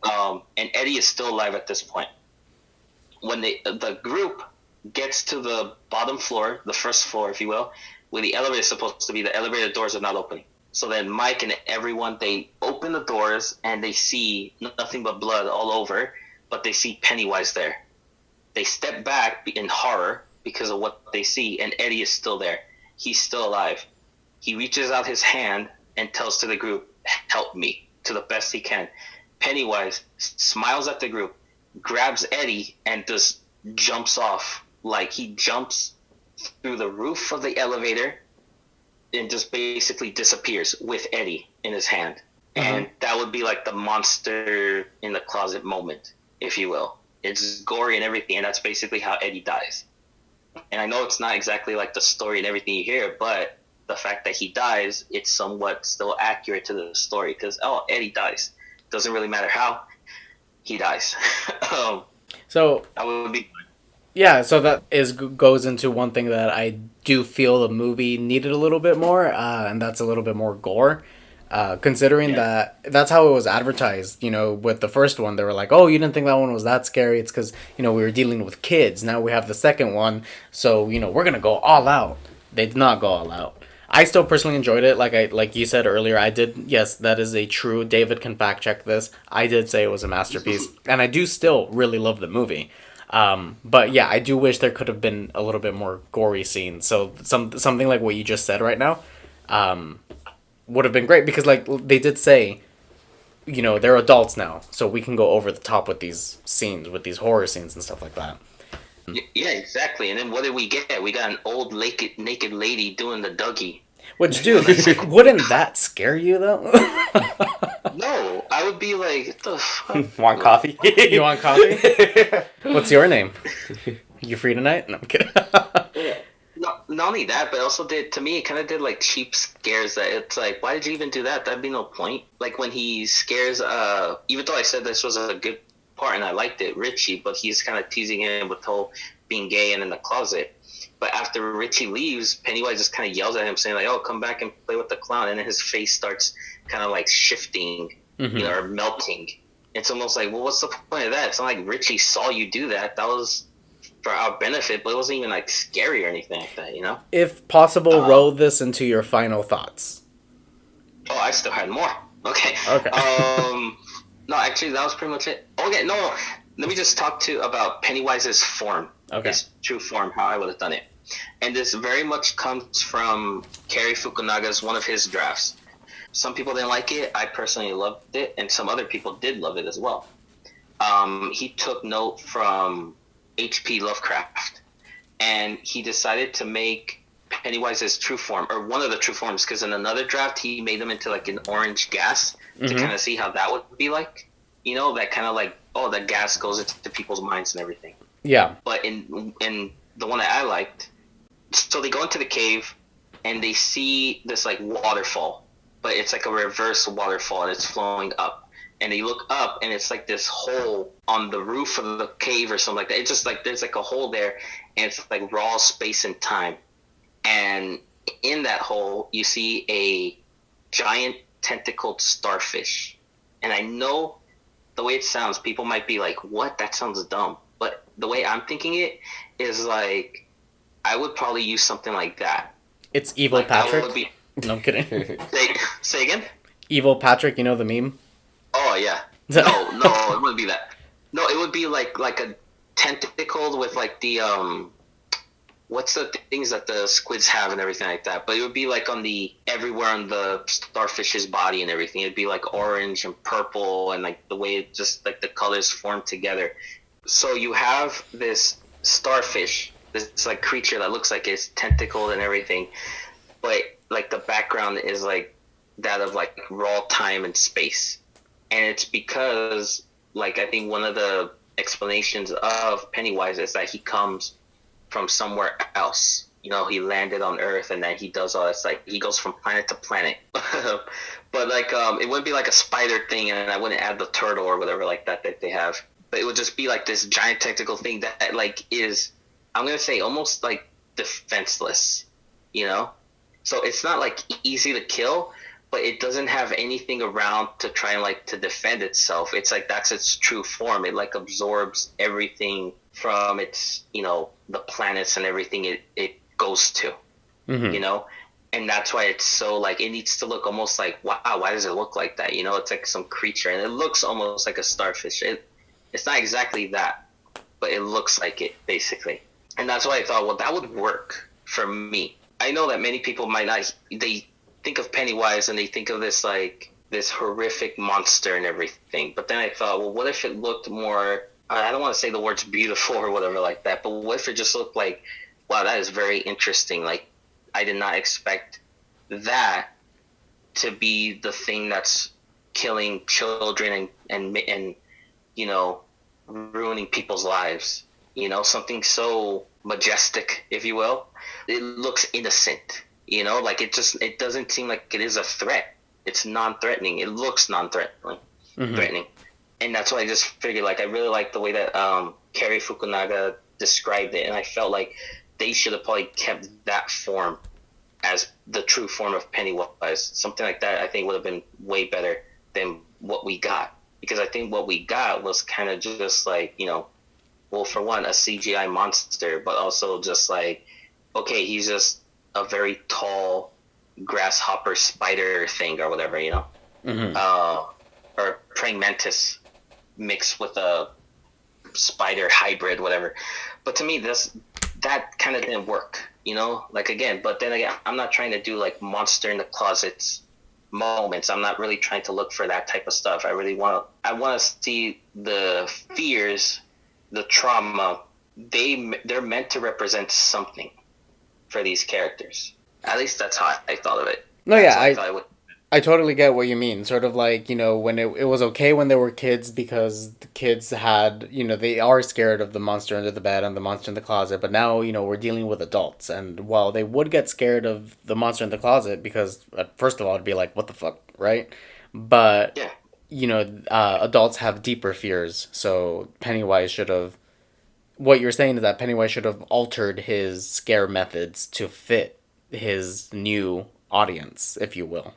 And Eddie is still alive at this point. When the group gets to the bottom floor, the first floor, if you will, where the elevator is supposed to be, the elevator doors are not opening. So then Mike and everyone, they open the doors and they see nothing but blood all over, but they see Pennywise there. They step back in horror because of what they see, and Eddie is still there. He's still alive. He reaches out his hand and tells to the group, "Help me," to the best he can. Pennywise smiles at the group, grabs Eddie, and just jumps off. Like he jumps through the roof of the elevator and just basically disappears with Eddie in his hand. And that would be like the monster in the closet moment, if you will. It's gory and everything, and that's basically how Eddie dies. And I know it's not exactly like the story and everything you hear, but the fact that he dies, it's somewhat still accurate to the story, because Eddie dies. Doesn't really matter how, he dies. So that would be. Yeah, so that goes into one thing that I do feel the movie needed a little bit more, and that's a little bit more gore. Considering that that's how it was advertised, with the first one. They were like, oh, you didn't think that one was that scary? It's because, we were dealing with kids. Now we have the second one, so, we're going to go all out. They did not go all out. I still personally enjoyed it. Like you said earlier, I did. Yes, that is a true. David can fact check this. I did say it was a masterpiece, and I do still really love the movie. But yeah, I do wish there could have been a little bit more gory scenes. So something like what you just said right now, would have been great, because like they did say, they're adults now, so we can go over the top with these scenes, with these horror scenes and stuff like that. Yeah, exactly. And then what did we get? We got an old naked lady doing the Dougie. Which, dude, wouldn't that scare you though? No, I would be like, what the fuck? Want coffee? You want coffee? What's your name? You free tonight? No, I'm kidding. Yeah. not only that, but also did, to me, it kind of did like cheap scares that it's like, why did you even do that? That'd be no point. Like when he scares, even though I said this was a good part and I liked it, Richie, but he's kind of teasing him with the whole being gay and in the closet. But after Richie leaves, Pennywise just kind of yells at him saying like, oh, come back and play with the clown. And then his face starts kind of like shifting, or melting. It's almost like, well, what's the point of that? It's not like Richie saw you do that. That was for our benefit, but it wasn't even like scary or anything like that, you know? If possible, roll this into your final thoughts. Oh, I still had more. Okay. Okay. No, actually, that was pretty much it. Okay, no. Let me just talk about Pennywise's form. Okay. His true form, how I would have done it. And this very much comes from Cary Fukunaga's one of his drafts. Some people didn't like it. I personally loved it, and some other people did love it as well. He took note from H.P. Lovecraft, and he decided to make Pennywise's true form, or one of the true forms, because in another draft he made them into like an orange gas to kind of see how that would be like. You know, that kind of like, oh, that gas goes into people's minds and everything. Yeah. But in the one that I liked, so they go into the cave and they see this like waterfall, but it's like a reverse waterfall and it's flowing up. And they look up and it's like this hole on the roof of the cave or something like that. It's just like there's like a hole there and it's like raw space and time. And in that hole, you see a giant tentacled starfish. And I know the way it sounds, people might be like, what? That sounds dumb. But the way I'm thinking it is like, I would probably use something like that. It's Evil like Patrick? No, I'm kidding. Say again? Evil Patrick, you know the meme? Oh, yeah. No, it wouldn't be that. No, it would be like a tentacled with like the, what's the things that the squids have and everything like that. But it would be like everywhere on the starfish's body and everything. It'd be like orange and purple and like the way it just like the colors form together. So you have this starfish, this like creature that looks like it's tentacled and everything, but like the background is like that of like raw time and space. And it's because like I think one of the explanations of Pennywise is that he comes from somewhere else. You know, he landed on Earth and then he does all this, like he goes from planet to planet. But like it wouldn't be like a spider thing, and I wouldn't add the turtle or whatever like that they have. But it would just be like this giant technical thing that like is, I'm gonna say, almost like defenseless, you know? So it's not like easy to kill, but it doesn't have anything around to try and like to defend itself. It's like that's its true form. It like absorbs everything from its, you know, the planets and everything it goes to, you know? And that's why it's so like, it needs to look almost like, wow, why does it look like that? You know, it's like some creature and it looks almost like a starfish. It's not exactly that, but it looks like it basically. And that's why I thought, well, that would work for me. I know that many people might not, they think of Pennywise and they think of this like this horrific monster and everything. But then I thought, well, what if it looked more, I don't want to say the words beautiful or whatever like that, but what if it just looked like, wow, that is very interesting. Like, I did not expect that to be the thing that's killing children and you know, ruining people's lives. You know, something so majestic, if you will. It looks innocent, you know, like it doesn't seem like it is a threat. It's non-threatening. It looks non-threatening, threatening. And that's why I just figured, like, I really like the way that Cary Fukunaga described it, and I felt like they should have probably kept that form as the true form of Pennywise. Something like that I think would have been way better than what we got. Because I think what we got was kind of just like, you know, well, for one, a CGI monster, but also just like, okay, he's just a very tall grasshopper spider thing or whatever, you know? Or praying mantis mixed with a spider hybrid, whatever. But to me, that kind of didn't work, you know? Like, again, but then again, I'm not trying to do like monster in the closets moments. I'm not really trying to look for that type of stuff. I want to see the fears, the trauma. They're meant to represent something for these characters. At least that's how I thought of it. No, yeah, I totally get what you mean. Sort of like, when it was okay when they were kids because the kids had, they are scared of the monster under the bed and the monster in the closet. But now, we're dealing with adults. And while they would get scared of the monster in the closet because, first of all, it'd be like, what the fuck, right? But, Yeah. adults have deeper fears. So Pennywise should have, what you're saying is that Pennywise should have altered his scare methods to fit his new audience, if you will.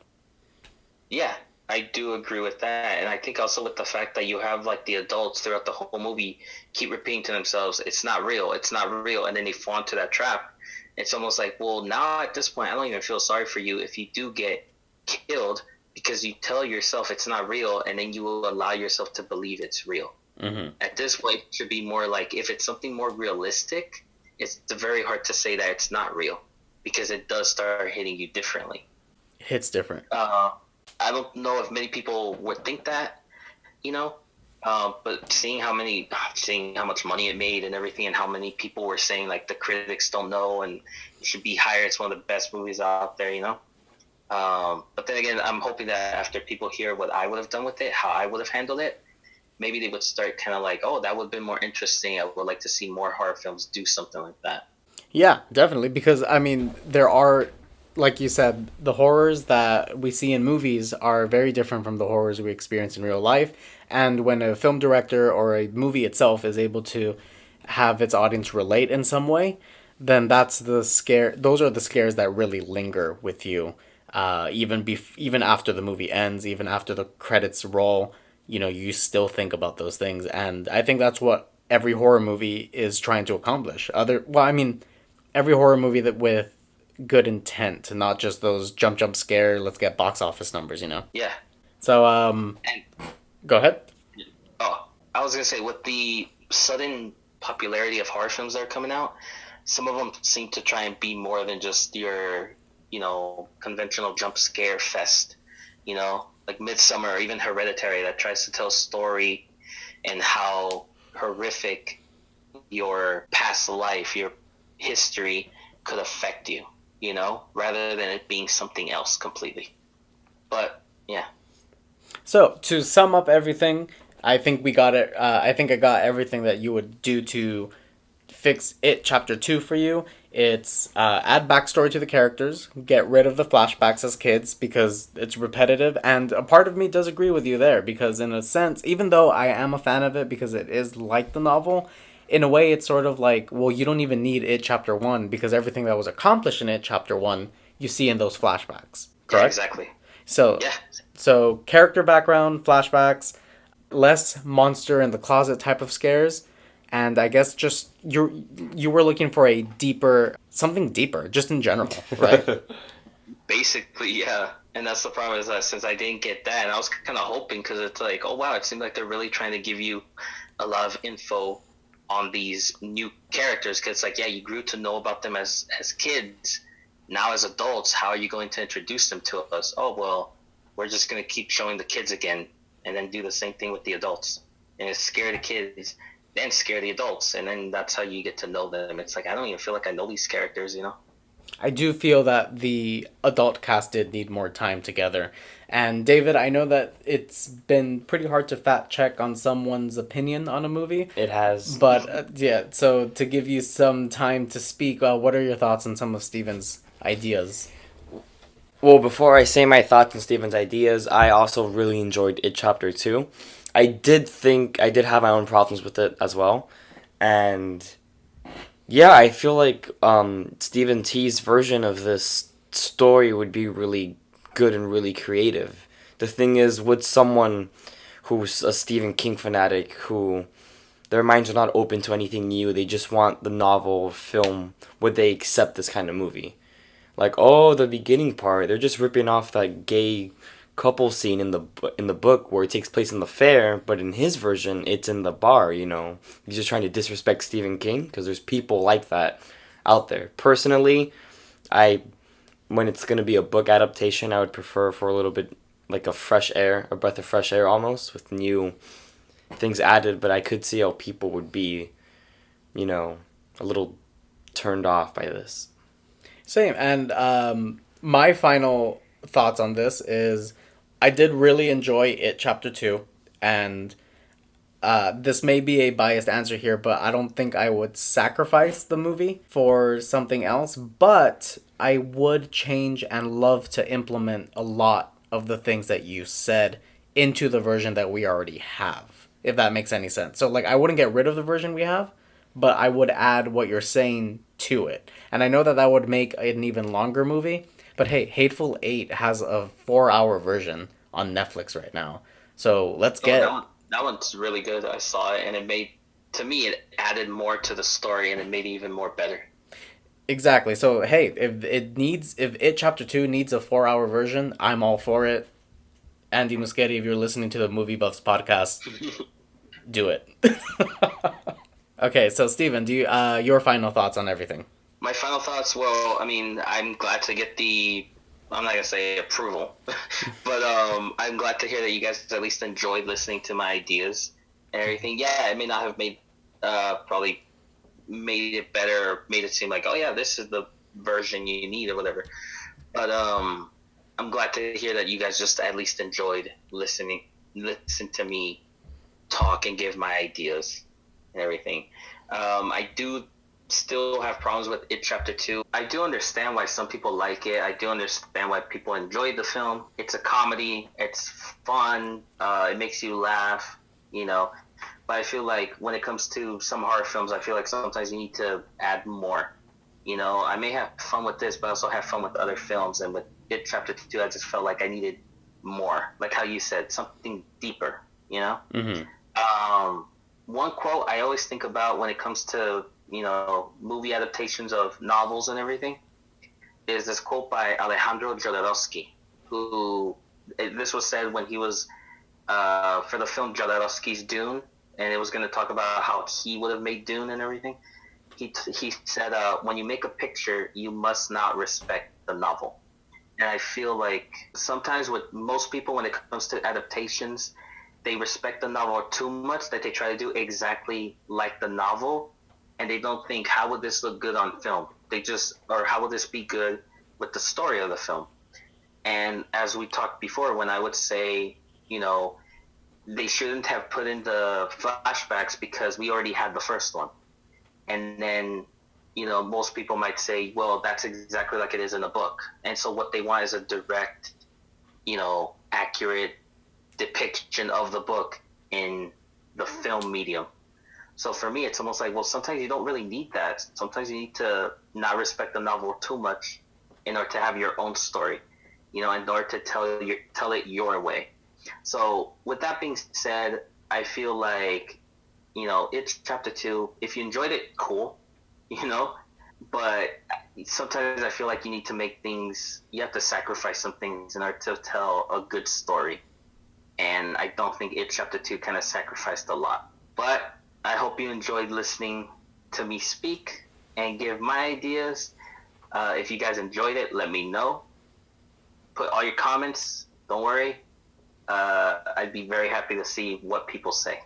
Yeah, I do agree with that, and I think also with the fact that you have like the adults throughout the whole movie keep repeating to themselves, "It's not real, it's not real," and then they fall into that trap. It's almost like, well, now at this point, I don't even feel sorry for you if you do get killed because you tell yourself it's not real, and then you will allow yourself to believe it's real. Mm-hmm. At this point, it should be more like if it's something more realistic, it's very hard to say that it's not real because it does start hitting you differently. Hits different. I don't know if many people would think that, you know, but seeing seeing how much money it made and everything, and how many people were saying like the critics don't know and it should be higher. It's one of the best movies out there, you know. But then again, I'm hoping that after people hear what I would have done with it, how I would have handled it, maybe they would start kind of like, oh, that would have been more interesting. I would like to see more horror films do something like that. Yeah, definitely. Because, I mean, there are, like you said, the horrors that we see in movies are very different from the horrors we experience in real life. And when a film director or a movie itself is able to have its audience relate in some way, then that's the scare. Those are the scares that really linger with you, even after the movie ends, even after the credits roll. You still think about those things, and I think that's what every horror movie is trying to accomplish. I mean, every horror movie that with good intent, not just those jump scare, let's get box office numbers. Yeah. So, And go ahead. oh, I was gonna say with the sudden popularity of horror films that are coming out, some of them seem to try and be more than just your, conventional jump scare fest. Like Midsummer or even Hereditary that tries to tell a story and how horrific your past life, your history could affect you, rather than it being something else completely. But yeah. So to sum up everything, I think we got it. I think I got everything that you would do to fix it. Chapter 2 for you. It's add backstory to the characters, get rid of the flashbacks as kids because it's repetitive, and a part of me does agree with you there because in a sense, even though I am a fan of it because it is like the novel, in a way it's sort of like, well, you don't even need it chapter 1 because everything that was accomplished in it chapter 1 you see in those flashbacks. Correct? Yeah, exactly. So, Yeah. so character background, flashbacks, less monster in the closet type of scares, and I guess just you were looking for something deeper, just in general, right? Basically, yeah. And that's the problem is that since I didn't get that, and I was kind of hoping because it's like, oh wow, it seemed like they're really trying to give you a lot of info on these new characters. Because like, yeah, you grew to know about them as kids. Now as adults, how are you going to introduce them to us? Oh well, we're just going to keep showing the kids again, and then do the same thing with the adults, and scare the kids, then scare the adults, and then that's how you get to know them. It's like I don't even feel like I know these characters. I do feel that the adult cast did need more time together. And David, I know that it's been pretty hard to fact check on someone's opinion on a movie. It has. But yeah, so to give you some time to speak, what are your thoughts on some of Steven's ideas? Well, before I say my thoughts on Steven's ideas, I also really enjoyed It Chapter 2. I did have my own problems with it as well. And yeah, I feel like Stephen T's version of this story would be really good and really creative. The thing is, with someone who's a Stephen King fanatic, who their minds are not open to anything new, they just want the novel, film, would they accept this kind of movie? Like, oh, the beginning part, they're just ripping off that gay couple scene in the book where it takes place in the fair, but in his version, it's in the bar, He's just trying to disrespect Stephen King, because there's people like that out there. Personally, when it's going to be a book adaptation, I would prefer for a little bit like a breath of fresh air almost, with new things added, but I could see how people would be, a little turned off by this. Same. And my final thoughts on this is I did really enjoy It Chapter 2, and this may be a biased answer here, but I don't think I would sacrifice the movie for something else, but I would change and love to implement a lot of the things that you said into the version that we already have, if that makes any sense. So, like, I wouldn't get rid of the version we have, but I would add what you're saying to it. And I know that that would make an even longer movie, but hey, Hateful Eight has a 4-hour version on Netflix right now. So let's Oh, get. that one's really good. I saw it, and it made, to me, it added more to the story, and it made it even more better. Exactly. So hey, if It Chapter 2 needs a 4-hour version, I'm all for it. Andy Muschietti, if you're listening to the Movie Buffs podcast, do it. Okay, so Steven, do you your final thoughts on everything? My final thoughts. Well, I mean, I'm glad to get the. I'm not gonna say approval, but I'm glad to hear that you guys at least enjoyed listening to my ideas and everything. Yeah, it may not have made probably made it better, or made it seem like, oh yeah, this is the version you need or whatever. But I'm glad to hear that you guys just at least enjoyed listen to me talk and give my ideas and everything. I do still have problems with It Chapter 2. I do understand why some people like it. I do understand why people enjoyed the film. It's a comedy. It's fun. It makes you laugh, you know. But I feel like when it comes to some horror films, I feel like sometimes you need to add more. You know, I may have fun with this, but I also have fun with other films. And with It Chapter 2, I just felt like I needed more. Like how you said, something deeper, you know? Mm-hmm. One quote I always think about when it comes to, you know, movie adaptations of novels and everything is this quote by Alejandro Jodorowsky, who this was said when he was for the film Jodorowsky's Dune, and it was going to talk about how he would have made Dune and everything. He said, when you make a picture, you must not respect the novel. And I feel like sometimes with most people, when it comes to adaptations, they respect the novel too much that they try to do exactly like the novel, and they don't think, how would this look good on film? They just, or how would this be good with the story of the film? And as we talked before, when I would say, you know, they shouldn't have put in the flashbacks because we already had the first one. And then, you know, most people might say, well, that's exactly like it is in the book. And so what they want is a direct, you know, accurate depiction of the book in the film medium. So for me, it's almost like, well, sometimes you don't really need that. Sometimes you need to not respect the novel too much in order to have your own story, you know, in order to tell it your way. So with that being said, I feel like, you know, it's Chapter 2. If you enjoyed it, cool, you know, but sometimes I feel like you need to make things, you have to sacrifice some things in order to tell a good story. And I don't think It Chapter 2 kind of sacrificed a lot. But I hope you enjoyed listening to me speak and give my ideas. If you guys enjoyed it, let me know. Put all your comments. Don't worry. I'd be very happy to see what people say.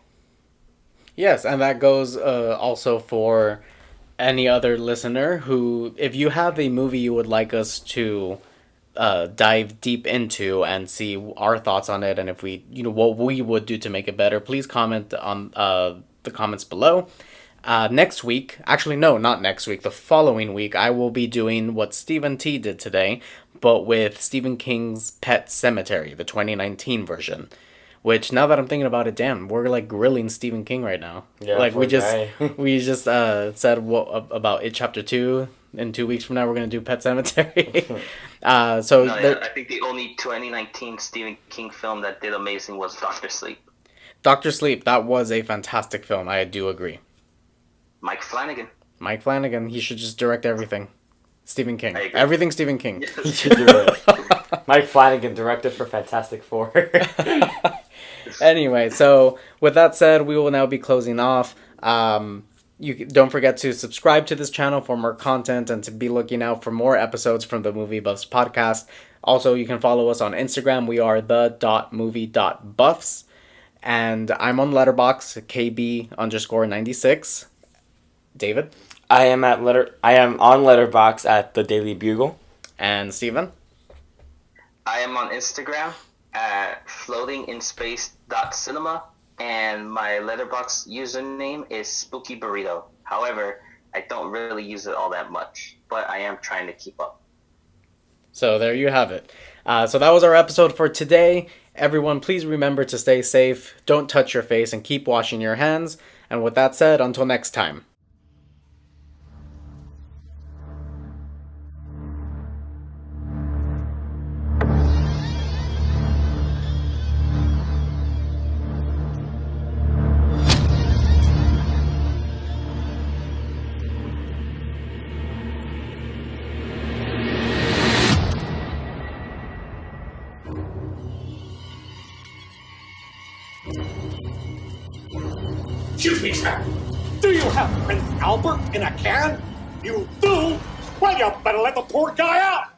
Yes, and that goes also for any other listener who, if you have a movie you would like us to dive deep into and see our thoughts on it, and if we, you know, what we would do to make it better, please comment on the comments below. Next week, actually, no, not next week, the following week, I will be doing what Stephen T did today, but with Stephen King's Pet Sematary, the 2019 version. Which, now that I'm thinking about it, damn, we're like grilling Stephen King right now. Yeah, like we poor just guy. we just said what about It Chapter 2. In 2 weeks from now, we're gonna do Pet Cemetery. So No, yeah, I think the only 2019 Stephen King film that did amazing was Doctor Sleep. Doctor Sleep, that was a fantastic film. I do agree. Mike Flanagan. Mike Flanagan, he should just direct everything. Stephen King, I agree. everything Stephen King. He should do it. Mike Flanagan, director for Fantastic Four. Anyway, so with that said, we will now be closing off. You don't forget to subscribe to this channel for more content and to be looking out for more episodes from the Movie Buffs podcast. Also, you can follow us on Instagram. We are the.movie.buffs. And I'm on Letterboxd, KB_96. David? I am on Letterboxd at the Daily Bugle. And Steven? I am on Instagram at floatinginspace.cinema, and my Letterboxd username is Spooky Burrito. However, I don't really use it all that much, but I am trying to keep up. So there you have it. So that was our episode for today. Everyone, please remember to stay safe, don't touch your face, and keep washing your hands. And with that said, until next time. Excuse me, sir. Do you have Prince Albert in a can? You do? Well, you better let the poor guy out.